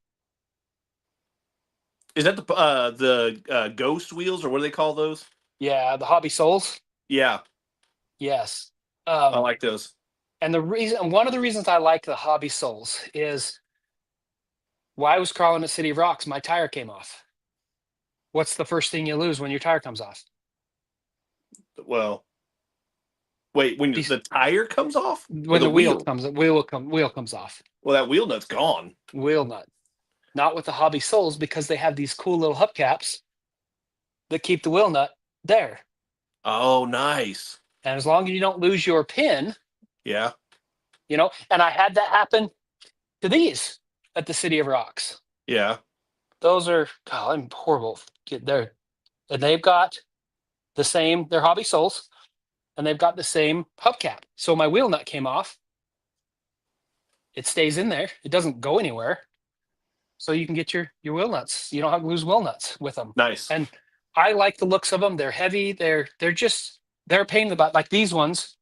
Is that the ghost wheels or what do they call those? Yeah, the Hobby Souls. Yeah, Yes. I Um, like those. and one of the reasons I like the Hobby Souls is while I was crawling at City of Rocks, my tire came off. What's the first thing you lose when your tire comes off? Well, wait, when These the tire comes off or when the the wheel? wheel comes off. Well, that wheel nut's gone. Wheel nut. Not with the Hobby Souls because they have these cool little hubcaps that keep the wheel nut there. Oh, nice. And as long as you don't lose your pin, Yeah, and I had that happen to these at the City of Rocks. yeah, Those are, God, I'm horrible. Get there. And they've got they're Hobby Souls, and they've got the same hubcap. So my wheel nut came off. It stays in there. It doesn't go anywhere. So you can get your wheel nuts. You don't have to lose wheel nuts with them. nice. And I like the looks of them. They're heavy. They're a pain in the butt. Like these ones,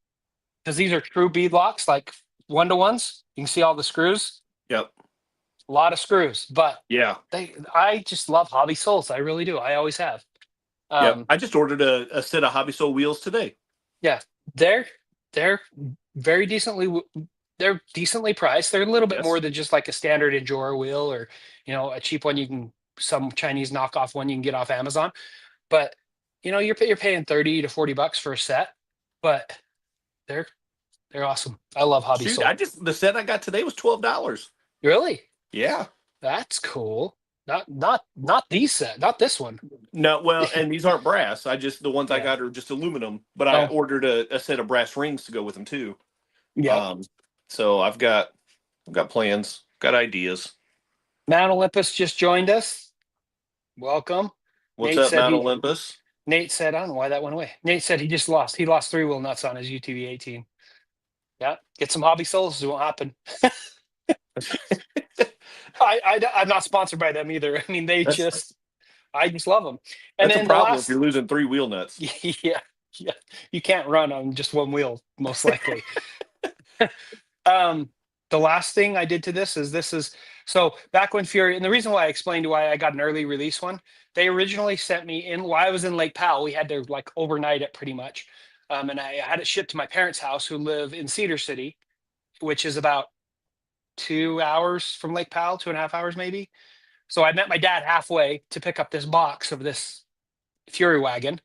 because these are true bead locks, like 1-to-1s. You can see all the screws. Yep. A lot of screws, but Yeah. I just love Hobby Souls. I really do. I always have. Yep. Um, I just ordered a set of Hobby Soul wheels today. yeah, they're very they're decently priced. They're a little bit Yes. more than just like a standard Endura wheel or a cheap one some Chinese knockoff one you can get off Amazon. But you're paying 30 to 40 bucks for a set, but they're they're awesome. I love Hobby Shoot, Soul. the set I got today was $12. Really? Yeah. That's cool. Not these set, not this one. No, well, and these aren't brass. The ones I Yeah. got are just aluminum, but I Oh, ordered a set of brass rings to go with them too. yeah. So I've got plans, got ideas. Mount Olympus just joined us. Welcome. What's Nate up, said Mount he Olympus? Nate said, I don't know why that went away. Nate said he lost 3 wheel nuts on his UTV 18. Yeah. Get some Hobby Souls. It won't happen. I'm not sponsored by them either. I mean, That's I just love them. And that's a then the problem if last, you're losing 3 wheel nuts. yeah, yeah, you can't run on just one wheel, most likely. Um, the last thing I did to this is so back when Fury, and the reason why I explained why I got an early release one, they originally sent me in while I was in Lake Powell. We had to like overnight it pretty much. And I had it shipped to my parents' house who live in Cedar City, which is about 2 hours from Lake Powell, 2.5 hours maybe. So I met my dad halfway to pick up this box of this Fury wagon.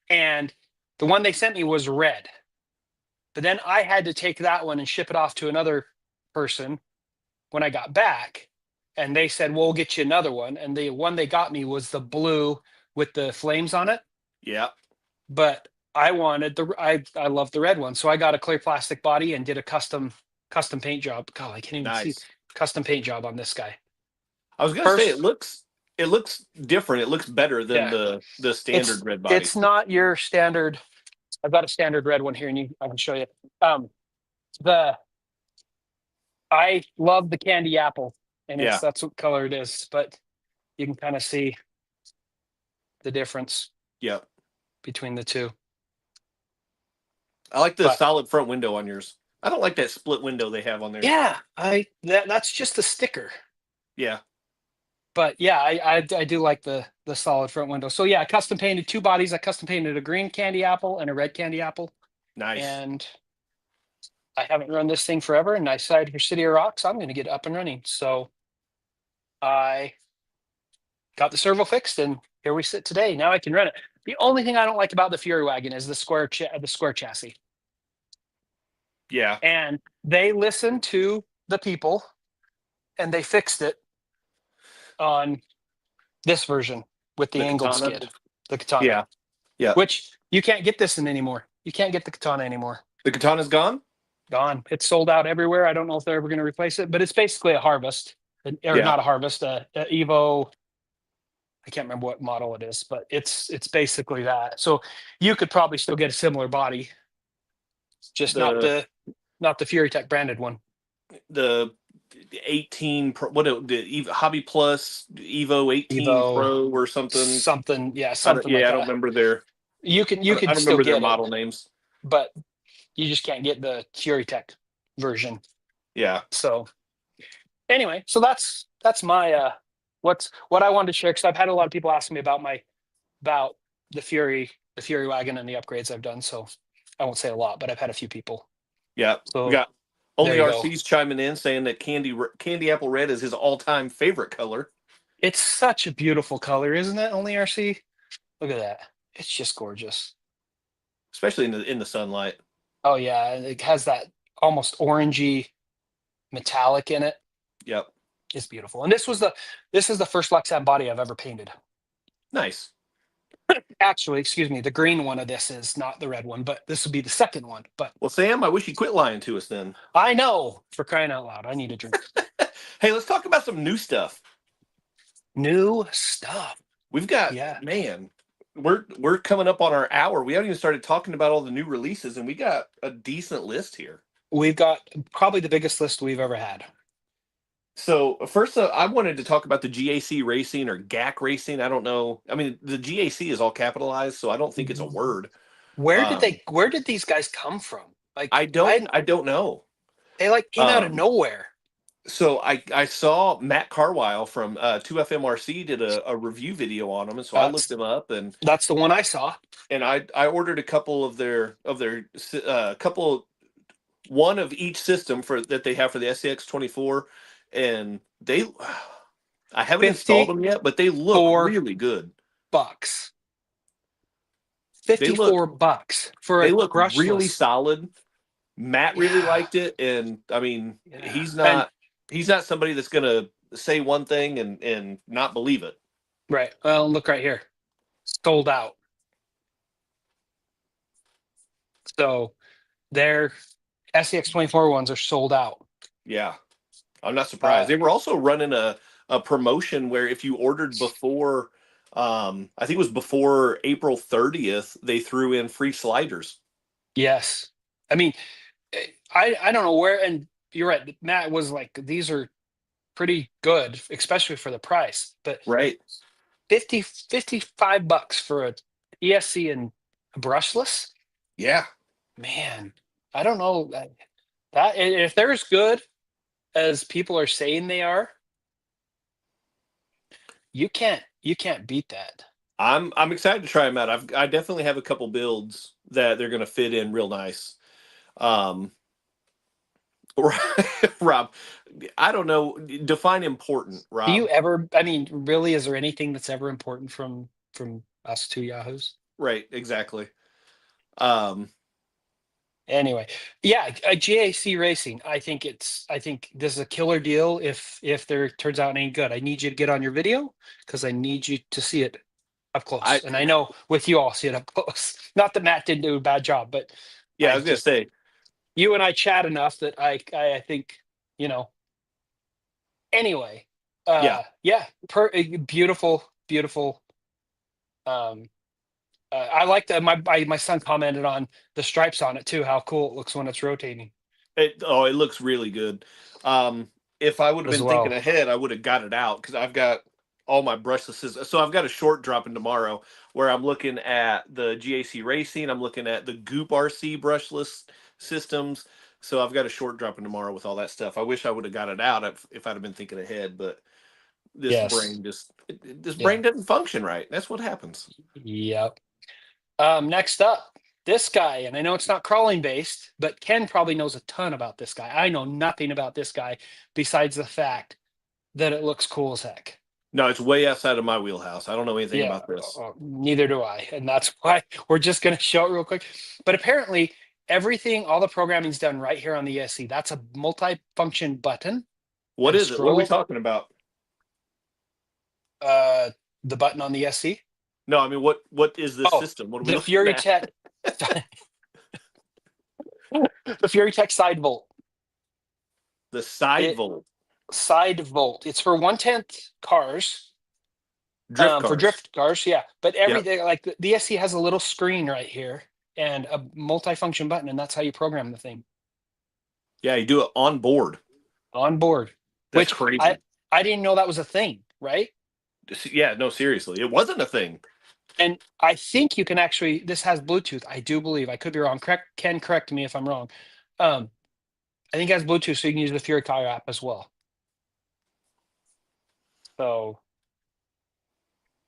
And the one they sent me was red. But then I had to take that one and ship it off to another person when I got back. And they said, well, we'll get you another one. And the one they got me was the blue with the flames on it. Yeah. But I wanted I love the red one. So I got a clear plastic body and did a custom paint job. God, I can't even see Nice. custom paint job on this guy. I was gonna say First, it looks different. It looks better than yeah, the standard red body. it's not your standard. I've got a standard red one here, and I can show you. Um, the I love the candy apple, and Yeah. that's what color it is. But you can kind of see the difference Yeah. between the two. I like the But solid front window on yours. I don't like that split window they have on there. yeah, that's just a sticker. Yeah. But yeah, I do like the solid front window. So yeah, I custom painted 2 bodies. I custom painted a green candy apple and a red candy apple. Nice. And I haven't run this thing forever, and I decided for City of Rocks, I'm going to get up and running. So I got the servo fixed, and here we sit today. Now I can run it. The only thing I don't like about the Fury wagon is the square chassis. Yeah. And they listened to the people, and they fixed it on this version with the The angled katana. skid, the katana. Yeah. Yeah. Which you can't get this in anymore. You can't get the katana anymore. The katana's gone? Gone. It's sold out everywhere. I don't know if they're ever going to replace it, but it's basically a harvest, or Yeah. not a harvest, a Evo I can't remember what model it is, but it's basically that. So you could probably still get a similar body, just The not the Fury Tech branded one. the 18 Pro, Hobby Plus Evo 18 Evo Pro or something. something, yeah, something like I don't that. remember their You I could don't still remember their get it, model names. but you just can't get the Fury Tech version. Yeah. So anyway, so that's my what I wanted to share, because I've had a lot of people ask me about the Fury wagon and the upgrades I've done. So I won't say a lot, but I've had a few people. Yeah. We So got there Only you go. RC's chiming in saying that candy apple red is his all-time favorite color. It's such a beautiful color, isn't it? Only RC. Look at that. It's just gorgeous. Especially in the sunlight. Oh yeah, and it has that almost orangey metallic in it. Yep. It's beautiful. And this is the first Lexan body I've ever painted. Nice. Actually, excuse me, the green one of this is not the red one, but this would be the second one. But Well, Sam, I wish you quit lying to us then. I know, for crying out loud, I need a drink. Hey, let's talk about some new stuff. New stuff. We've got Yeah. man, we're coming up on our hour. We haven't even started talking about all the new releases, and we got a decent list here. We've got probably the biggest list we've ever had. So first, I wanted to talk about the GAC Racing or GAC Racing. I don't know. I mean, the GAC is all capitalized, so I don't think it's a word. Where did these guys come from? Like I don't know. they like came out of Um, nowhere. so I saw Matt Carwile from 2FMRC did a review video on them, and so I looked That's him up that's the one I saw. and I ordered a couple of their couple one of each system for that they have for the SCX 24, and they I haven't installed them yet, but they look really good. $54. They look $54 for they a look really brushless. solid. Matt really Yeah. liked it, and I mean Yeah. And he's not somebody that's gonna say one thing and not believe it. right. Well, look right here. Sold out. So their SCX 24 ones are sold out. Yeah, I'm not Uh surprised. They were also running a promotion where if you ordered before, I think it was before April 30th, they threw in free sliders. yes. I mean, I don't know where, and you're right. Matt was like, these are pretty good, especially for the price. But Right. 55 bucks for a ESC and a brushless, Yeah. man, I don't know that if they're as good as people are saying they are, you can't beat that. I'm excited to try them out. I definitely have a couple builds that they're going to fit in real nice. Um, Rob, I don't know. Define important, Do you Rob. ever? I mean, really, is there anything that's ever important from us two yahoos? Right, exactly. Um, Anyway, yeah, a GAC Racing. I think this is a killer deal. If there turns out any good, I need you to get on your video because I need you to see it up I close. And I know with you all see it up close. Not that Matt didn't do a bad job, but yeah, I I was gonna just say, you and I chat enough that I think you know. Anyway, yeah. yeah, beautiful, beautiful. Um, I like that. My son commented on the stripes on it too. How cool it looks when it's rotating It looks really good. If I would have as been thinking well. ahead, I would have got it out because I've got all my brushless. So I've got a short dropping tomorrow where I'm looking at the GAC Racing. I'm looking at the Goop RC brushless systems. So I've got a short dropping tomorrow with all that stuff. I wish I would have got it out if I'd have been thinking ahead, but Yes. this Yeah. brain doesn't function right. That's what happens. Yep. Next up, this guy, and I know it's not crawling based, but Ken probably knows a ton about this guy. I know nothing about this guy besides the fact that it looks cool as heck. No, it's way outside of my wheelhouse. I don't know anything Yeah, about this. neither do I. And that's why we're just going to show it real quick. But apparently, everything, all the programming's done right here on the ESC. That's a multi-function button What and is it? What are we scroll. talking about? Uh, the button on the ESC. No, I mean what is this Oh, system? What are we the looking Fury at? Tech, the Fury Tech side volt. The side It volt. side volt. It's for 1/10 cars. Drift For cars. drift cars, yeah. But Yep. everything, like the SC has a little screen right here and a multi-function button, and that's how you program the thing Yeah, you do it on board. on board. That's Which crazy. I didn't know that was a thing, right? Yeah, no, seriously, it wasn't a thing. And I think you can actually. This has Bluetooth. I do believe. I could be wrong. Correct me if I'm wrong. Um, I think it has Bluetooth, so you can use the Fury Car app as well. So,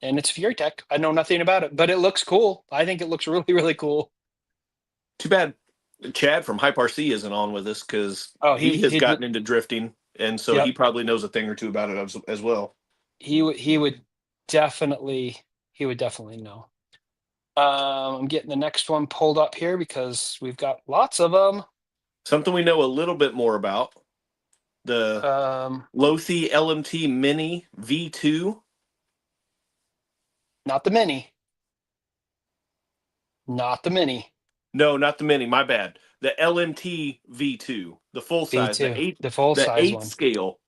and it's Fury Tech. I know nothing about it, but it looks cool. I think it looks really, really cool. Too bad Chad from Hype RC isn't on with us because Oh, he has he gotten did. into drifting, and so he Yep. probably knows a thing or two about it as well. He would definitely know. I'm getting the next one pulled up here because we've got lots of them. Something we know a little bit more about, the Um, Lothi LMT Mini V2. Not the mini, not the mini. No, not the Mini. My bad. The LMT V2, the full size, V2, the full the size eight one. scale.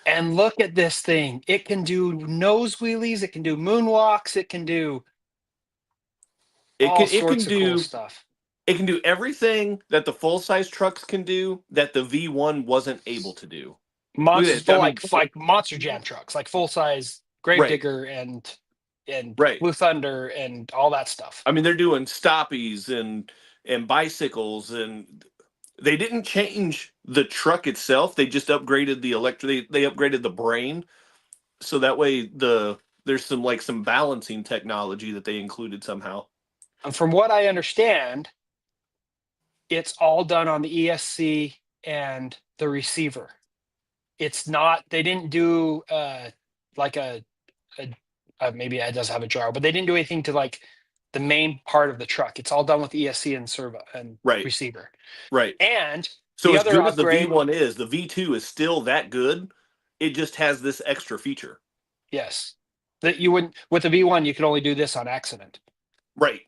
And look at this thing. It can do nose wheelies. It can do moonwalks. It can do It all can it can sorts of cool do stuff. it can do everything that the full size trucks can do that the V1 wasn't able to do. Look Monsters, at this. full I mean, like Monster Jam trucks, like full size right, Gravedigger and right. Blue Thunder and all that stuff. I mean, they're doing stoppies and bicycles, and they didn't change the truck itself. They just upgraded the electric. They upgraded the brain, so that way there's some balancing technology that they included somehow. And from what I understand, it's all done on the ESC and the receiver. It's not. They didn't do like a maybe it does have a jar, but they didn't do anything to like the main part of the truck. It's all done with ESC and servo and Right, receiver. right. And So the as other good as the upgrade, V1 is, the V2 is still that good. It just has this extra feature. yes, that you wouldn't with the V1, you could only do this on accident. Right.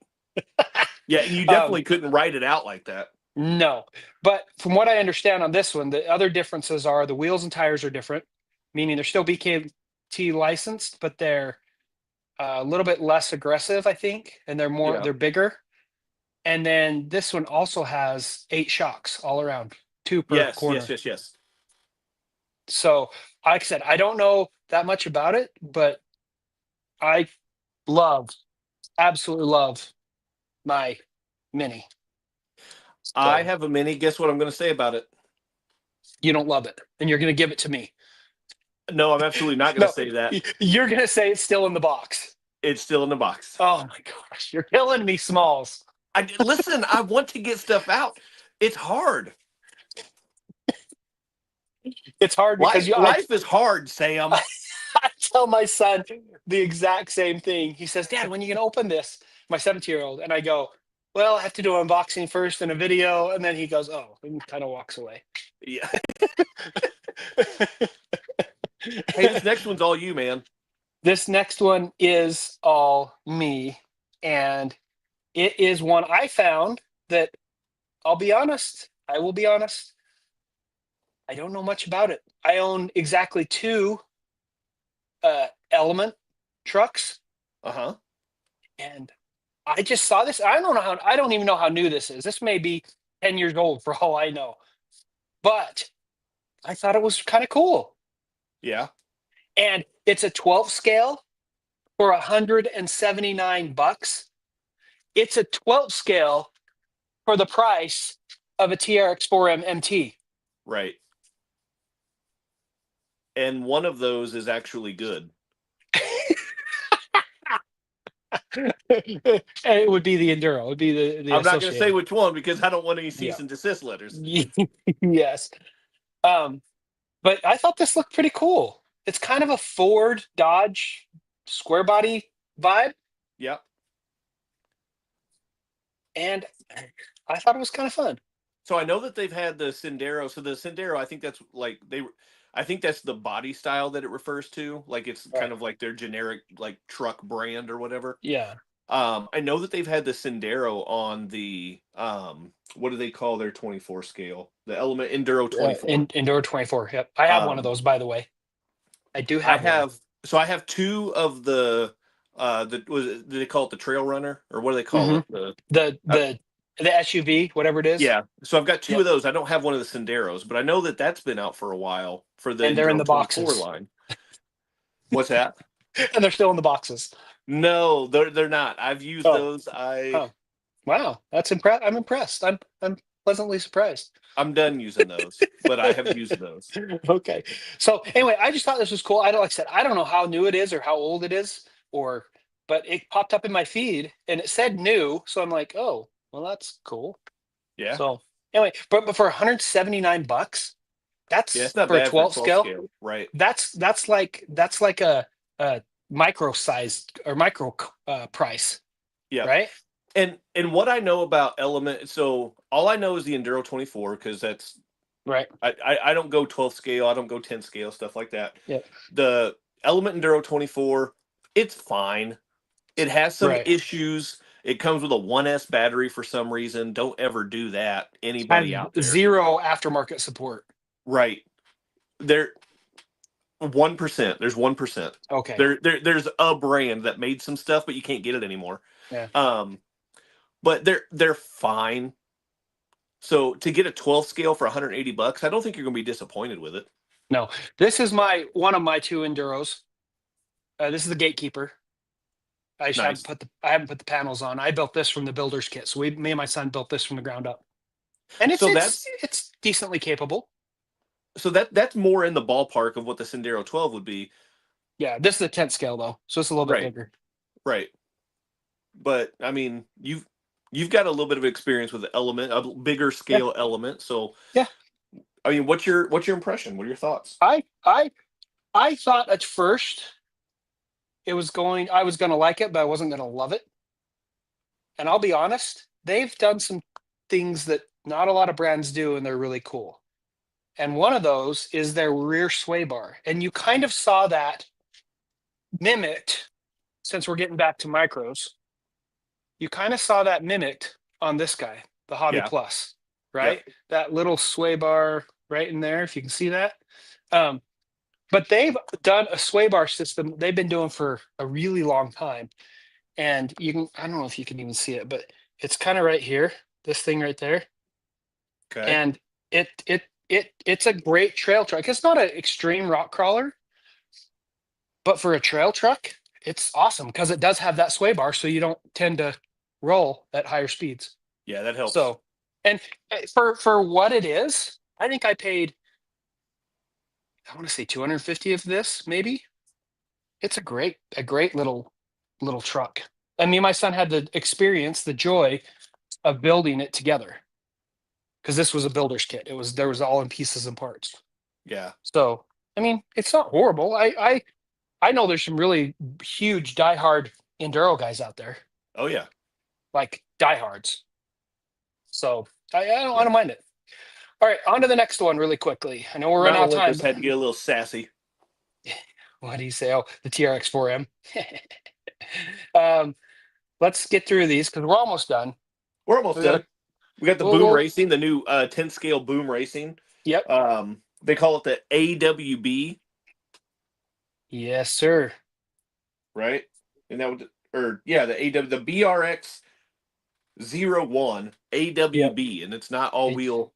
Yeah, you Um, definitely couldn't write it out like that. no, but from what I understand on this one, the other differences are the wheels and tires are different, meaning they're still BKT licensed, but they're a little bit less aggressive, I think, and Yeah. they're bigger. And then this one also has 8 shocks all around, 2 per Yes, yes, corner. yes, yes. So, like I said, I don't know that much about it, but I love, absolutely love my Mini. I So have a Mini. Guess what I'm going to say about it? you don't love it, and you're going to give it to me. No, I'm absolutely not going to No, say that. you're going to say it's still in the box. It's still in the box. Oh my gosh, you're killing me, Smalls. Listen. I want to get stuff out. It's hard. It's hard because Life is hard, Sam. I tell my son the exact same thing. He says, "Dad, when are you going to open this?" My 17-year-old, and I go, "Well, I have to do an unboxing first and a video," and then he goes, "Oh," and kind of walks away. Yeah. Hey, this next one's all you, man. This next one is all me, and it is one I found that I'll be honest. I will be honest. I don't know much about it. I own exactly 2 Element trucks, Uh huh. and I just saw this. I don't even know how new this is. This may be 10 years old for all I know. But I thought it was kind of cool. Yeah. And it's a 12 scale for $179. It's a 12 scale for the price of a TRX4M MT. Right. And one of those is actually good. It would be the Enduro. It would be the I'm not going to say associated. which one because I don't want any Yeah. cease and desist letters. Yes. Um, but I thought this looked pretty cool. It's kind of a Ford Dodge square body vibe, Yep. and I thought it was kind of fun. So I know that they've had the Sendero. So the Sendero, I think that's like I think that's the body style that it refers to. Like it's kind Right. of like their generic like truck brand or whatever. Yeah. I know that they've had the Sendero on the what do they call their 24 scale? The Element Enduro 24. Enduro 24. Yep. I have one of Um, those, by the way. I do I have one. have So I have two of did they call it the Trail Runner, or what do they call Hmm. it? The Uh, the the SUV, whatever it is. yeah. So I've got two Yep. of those. I don't have one of the Senderos, but I know that that's been out for a while for the And they're in Enduro the 24 boxes. line. What's that? And they're still in the boxes. No, they're not. I've used Oh, those. oh, wow, that's I'm impressed. I'm pleasantly surprised. I'm done using those, but I have used those. Okay. So anyway, I just thought this was cool. I don't like I said, I don't know how new it is or how old it is, or but it popped up in my feed and it said new. So I'm like, oh, well, that's cool. Yeah. So anyway, but for 179 bucks, Yeah, it's that's not for a bad for 12 12 scale. scale. Right. That's like a micro sized or micro price, Yeah. right? And what I know about Element, so all I know is the Enduro 24 because that's Right. I don't go 12 scale, I don't go 10 scale, stuff like that. Yeah. The Element Enduro 24, it's fine. It has some Right. issues. It comes with a 1S battery for some reason. Don't ever do that, Has anybody out there. zero aftermarket support. Right. There 1%. There's 1%. Okay. There's a brand that made some stuff, but you can't get it anymore. Yeah. Um, but they're fine. So to get a 12 scale for 180 bucks, I don't think you're going to be disappointed with it. No, this is my one of my two enduros. This is the Gatekeeper. Nice. I haven't put the panels on. I built this from the builder's kit. So me and my son built this from the ground up, and So that's it's decently capable. that's more in the ballpark of what the Sendero 12 would be. Yeah, this is the 10th scale though, so it's a little bit Right. bigger. Right. But I mean, you've got a little bit of experience with the Element, a bigger Yeah, scale Element. So yeah. I mean, what's your impression? What are your thoughts? I I I thought at first I was going to like it, but I wasn't going to love it. And I'll be honest, they've done some things that not a lot of brands do, and they're really cool. And one of those is their rear sway bar. And you kind of saw that mimicked, since we're getting back to micros, you kind of saw that mimicked on this guy, the Hobby Yeah. Plus, right? Yep. That little sway bar right in there, if you can see that. Um, but they've done a sway bar system they've been doing for a really long time. And I don't know if you can even see it, but it's kind of right here, this thing right there. Okay. And it's a great trail truck. It's not an extreme rock crawler, but for a trail truck, it's awesome because it does have that sway bar, so you don't tend to roll at higher speeds. Yeah, that helps. So, and for what it is, I think I paid, I want to say 250 of this, maybe. It's a great little truck. And me and my son had the experience, the joy of building it together because this was a builder's kit. There was all in pieces and parts. Yeah. So, I mean, it's not horrible. I know there's some really huge diehard enduro guys out there, Oh yeah. like diehards. So I Yeah. don't mind it. All right, on to the next one really quickly. I know we're running Mountain out of time, Olympus but had to get a little sassy. what do you say? Oh, the TRX 4M. um, let's get through these because we're almost done. We're almost We got done. to We got the Boom we'll Racing, the new 10 scale Boom Racing. Yep. They call it the AWB, Yes, sir. right? And that would, or yeah, the the BRX 01 Yep. AWB, and it's not all It- wheel.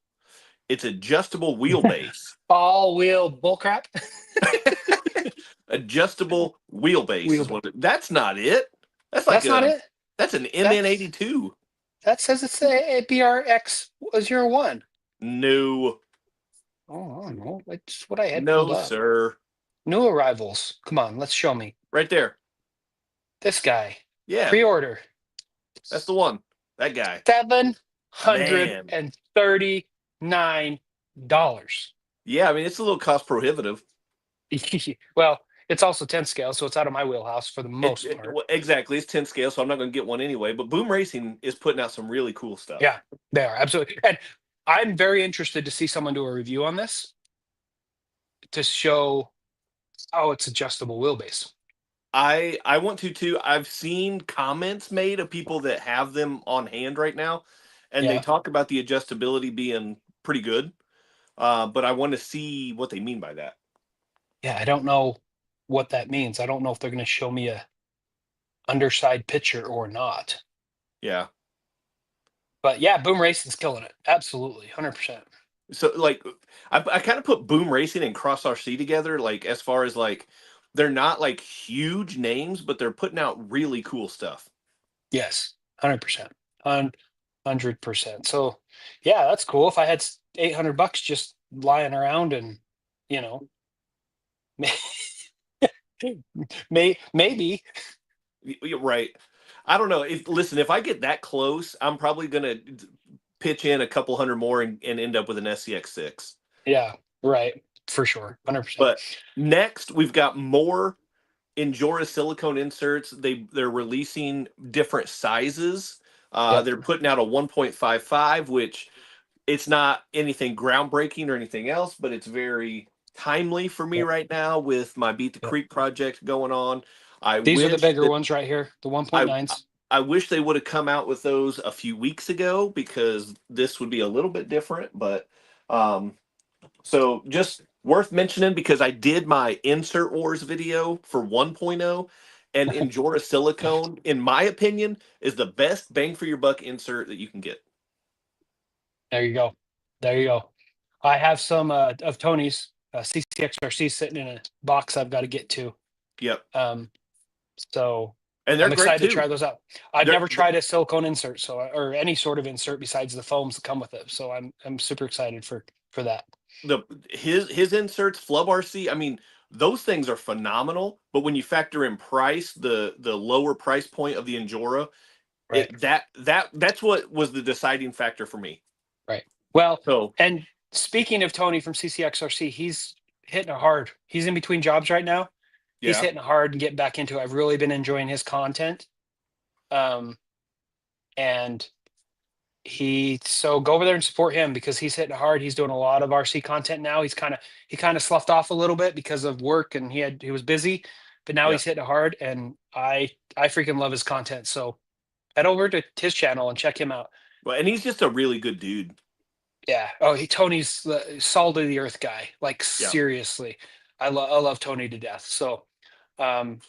It's adjustable wheelbase. All wheel bullcrap. Adjustable wheelbase Wheel. is what. That's not it. That's like That's not it. that's an That's MN82. that says it's a BRX 01. No, Oh, I don't know. That's what I had pulled no, up. sir. New arrivals. Come on, let's show me. Right there. This guy. Yeah, Pre-order. that's the one. That guy. Man. $739. Yeah, I mean it's a little cost prohibitive. Well, it's also 10 scale, so it's out of my wheelhouse for the most part. Well, exactly. It's 10 scale, so I'm not going to get one anyway. But Boom Racing is putting out some really cool stuff. Yeah, they are absolutely. And I'm very interested to see someone do a review on this to show how it's adjustable wheelbase. I want to too. I've seen comments made of people that have them on hand right now, and they Yeah. talk about the adjustability being pretty good. But I want to see what they mean by that. Yeah, I don't know what that means. I don't know if they're going to show me a underside picture or not. Yeah. But yeah, Boom Racing's killing it. Absolutely, 100%. So like I kind of put Boom Racing and Cross RC together, like as far as like they're not like huge names, but they're putting out really cool stuff. Yes, 100%. 100%. So yeah, that's cool. If I had $800 just lying around and, you know, maybe. You're right. I don't know. If listen, if I get that close, I'm probably gonna pitch in a couple hundred more and end up with an SCX6. Yeah, right. For sure. 100%. But next, we've got more Injora silicone inserts. They're releasing different sizes. Yep. They're putting out a 1.55, which it's not anything groundbreaking or anything else, but it's very timely for me Yep. right now with my Beat the Yep. Creek project going on. I These are the wish bigger that ones right here, the I 1.9s. I wish they would have come out with those a few weeks ago because this would be a little bit different. But um, so just worth mentioning because I did my insert wars video for 1.0, and Injora silicone, in my opinion, is the best bang for your buck insert that you can get. There you go. There you go. I have some of Tony's CCXRC sitting in a box I've got to get to. Yep, Um, so and they're I'm great excited to too. try those out. I've They're never tried a silicone insert, so or any sort of insert besides the foams that come with it. So I'm super excited for that. the his inserts, Flub RC. I mean, those things are phenomenal. But when you factor in price, the lower price point of the Injora, Right. that's what was the deciding factor for me. Right. Well, So and speaking of Tony from CCXRC, he's hitting it hard. He's in between jobs right now. He's yeah, hitting it hard and getting back into it. I've really been enjoying his content. Um, and so go over there and support him because he's hitting it hard. He's doing a lot of RC content now. He kind of sloughed off a little bit because of work and he was busy, but now yeah. he's hitting it hard and I freaking love his content. So head over to his channel and check him out. Well, and he's just a really good dude. Yeah. Oh, Tony's the salt of the earth guy. Like Yeah. seriously, I love Tony to death. So, um,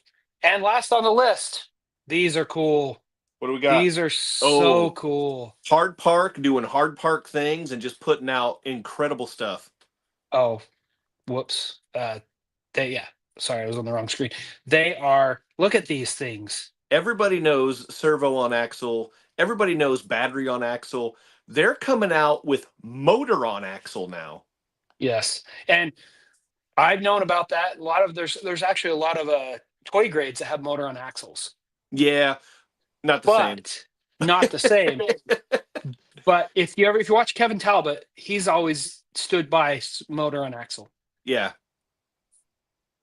and last on the list, these are cool. What do we got? These are so Oh, cool. Hard Park doing Hard Park things and just putting out incredible stuff. Oh, whoops. Yeah. Sorry, I was on the wrong screen. They are. Look at these things. Everybody knows servo on axle. Everybody knows battery on axle. They're coming out with motor on axle now. Yes, and I've known about that. There's actually a lot of toy grades that have motor on axles, Yeah, not the same. but not the same. But if you watch Kevin Talbot, he's always stood by motor on axle. Yeah.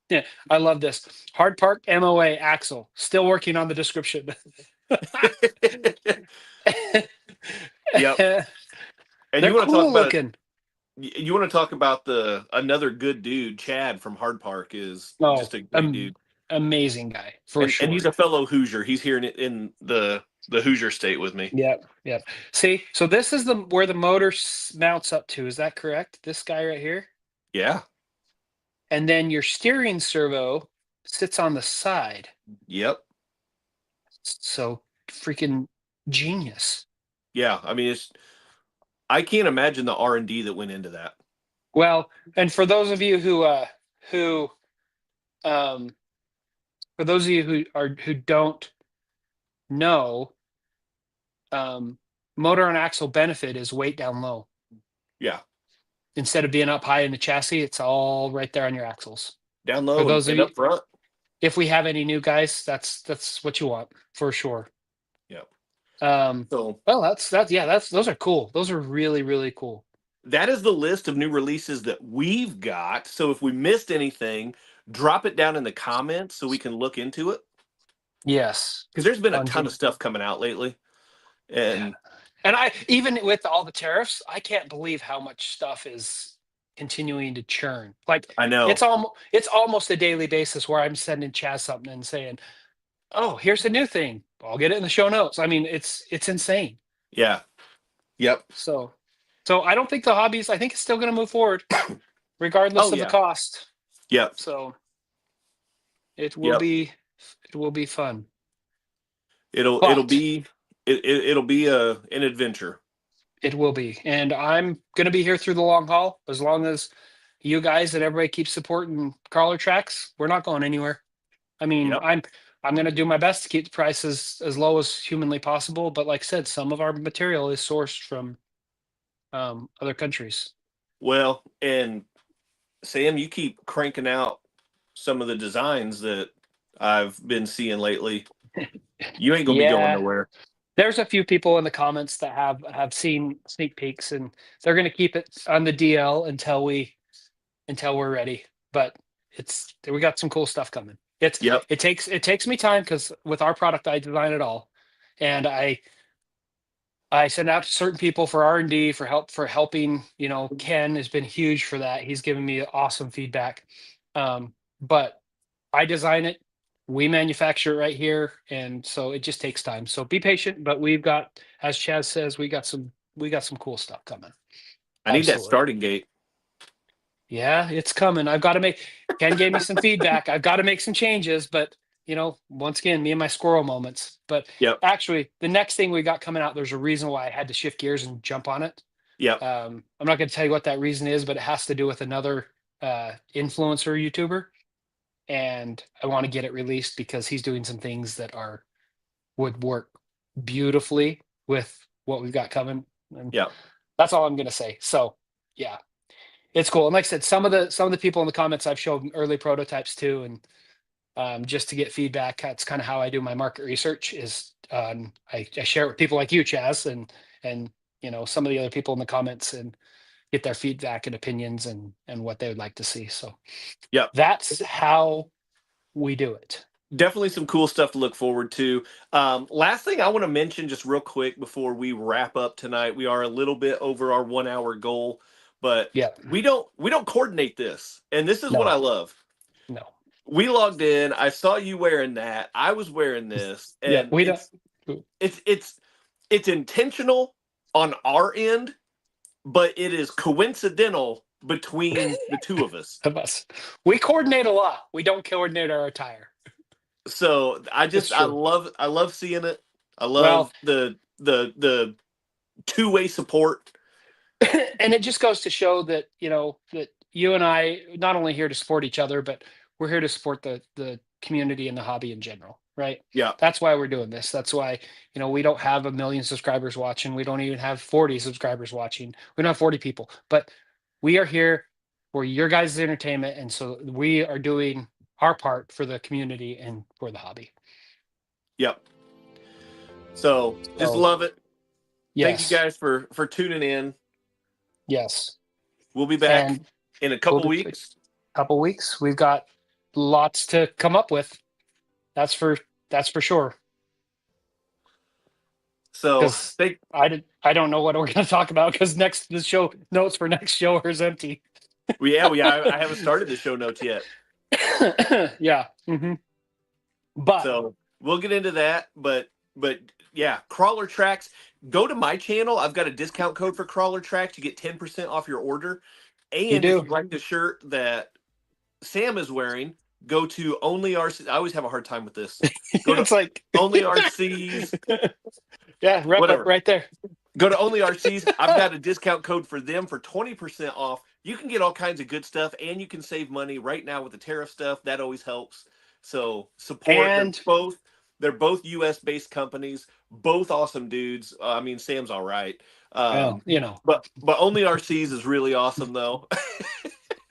Yeah, I love this. Hard Park MOA axle. Still working on the description. Yep. And They're you want to talk cool about looking. you want to talk about the another good dude, Chad from Hard Park is Oh, just a great dude. amazing guy for And sure. he's a fellow Hoosier. He's here in the Hoosier state with me. Yep, yep. See, so this is where the motor mounts up to. Is that correct? This guy right here, Yeah. and then your steering servo sits on the side. Yep. So freaking genius. Yeah. I mean, I can't imagine the R&D that went into that. Well, and who um for those of you who don't know, motor and axle benefit is weight down low. Yeah. Instead of being up high in the chassis, it's all right there on your axles. Down For low those of and you, up front. if we have any new guys, that's what you want for sure. Yep. So Well, those are cool. Those are really, really cool. that is the list of new releases that we've got. So if we missed anything, drop it down in the comments so we can look into it. Yes. Because there's been a ton 100. of stuff coming out lately. Yeah. And And I even with all the tariffs, I can't believe how much stuff is continuing to churn. Like I know. it's almost a daily basis where I'm sending Chaz something and saying, "Oh, here's a new thing. I'll get it in the show notes." I mean, it's insane. Yeah. Yep. So I don't think the hobbies. I think it's still going to move forward, regardless Oh of the yeah. cost. Yep. So It will Yep. be it will be fun. It'll But be it'll be a an adventure. it will be. And I'm gonna be here through the long haul as long as you guys and everybody keeps supporting crawler tracks. We're not going anywhere. I mean, Yep. I'm gonna do my best to keep the prices as low as humanly possible. But like I said, some of our material is sourced from other countries. Well, and Sam, you keep cranking out some of the designs that I've been seeing lately. You ain't gonna be going Yeah, nowhere. there's a few people in the comments that have seen sneak peeks, and they're going to keep it on the DL until we're ready. But it's we got some cool stuff coming. Yep. It takes me time because with our product I design it all, and I send out to certain people for R&D for helping. Ken has been huge for that. He's given me awesome feedback. But I design it, we manufacture it right here, and so it just takes time. So be patient, but we've got, as Chaz says, we got some cool stuff coming. I need that Absolutely. starting gate. Yeah, it's coming. I've got to make Ken gave me some feedback. I've got to make some changes, but once again, me and my squirrel moments. But Yep. actually, the next thing we got coming out, there's a reason why I had to shift gears and jump on it. Yep. I'm not going to tell you what that reason is, but it has to do with another influencer YouTuber, and I want to get it released because he's doing some things that would work beautifully with what we've got coming. And Yep. that's all I'm going to say. So, yeah, it's cool. And like I said, some of the people in the comments I've showed early prototypes too, and just to get feedback. That's kind of how I do my market research. Is I share it with people like you, Chaz, and some of the other people in the comments, and get their feedback and opinions and what they would like to see. So Yep. that's how we do it. Definitely some cool stuff to look forward to. Last thing I want to mention, just real quick before we wrap up tonight, we are a little bit over our 1 hour goal, but Yeah. we don't coordinate this, and this is what I No. love. No. We logged in. I saw you wearing that. I was wearing this, Yeah. and We don't. it's intentional on our end, but it is coincidental between the two of us. Of us. We coordinate a lot. We don't coordinate our attire. So It's I true. love seeing it. I Well, love the two-way support. and it just goes to show that that you and I not only here to support each other, but we're here to support the community and the hobby in general, right? Yeah. That's why we're doing this. That's why we don't have a million subscribers watching. We don't even have 40 subscribers watching. We don't have 40 people, but we are here for your guys' entertainment, and so we are doing our part for the community and for the hobby. Yep. So just So love it. Thank you yes, guys for tuning in. yes, We'll be back and in a we'll couple be weeks. couple weeks. We've got lots to come up with. That's for sure. So Because thank I don't know what we're going to talk about because the show notes for next show is empty. I haven't started the show notes yet. Yeah. But So we'll get into that, but yeah, crawler tracks. Go to my channel. I've got a discount code for crawler tracks. You get 10% off your order. you And if do. you like the shirt that Sam is wearing, go to only RC. I always have a hard time with this. Go to It's like only RCs, yeah, whatever. right there. Go to only RCs. I've got a discount code for them for 20% off. You can get all kinds of good stuff, and you can save money right now with the tariff stuff. That always helps. So support. And They're both U.S. based companies, both awesome dudes. I mean, Sam's all right. well, But only RCs is really awesome though.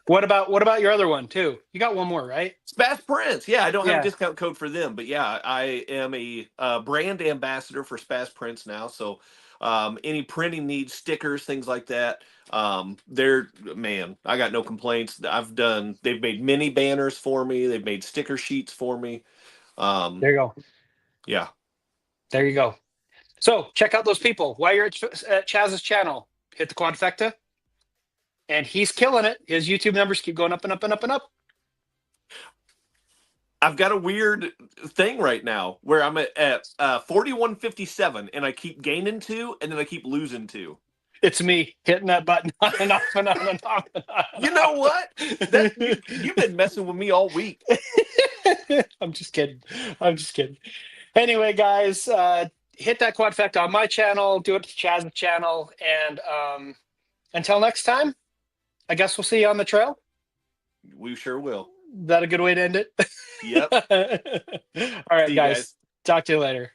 what about your other one too? You got one more, right? Spaz Prints. Yeah, I don't have a Yeah. discount code for them, but yeah, I am a brand ambassador for Spaz Prints now. So any printing needs, stickers, things like that. They're man, I got no complaints. They've made mini banners for me. They've made sticker sheets for me. There you go. Yeah. There you go. So check out those people. While you're at Chaz's channel, hit the quadfecta, and he's killing it. His YouTube numbers keep going up and up and up and up. I've got a weird thing right now where I'm at 4157 and I keep gaining 2 and then I keep losing 2. It's me hitting that button on and off and on and off and on. You know what? You've been messing with me all week. I'm just kidding. I'm just kidding. Anyway, guys, hit that quad effect on my channel, do it to Chaz's channel, and until next time, I guess we'll see you on the trail. We sure will. Is that a good way to end it? Yep. All right, See you guys. guys. Talk to you later.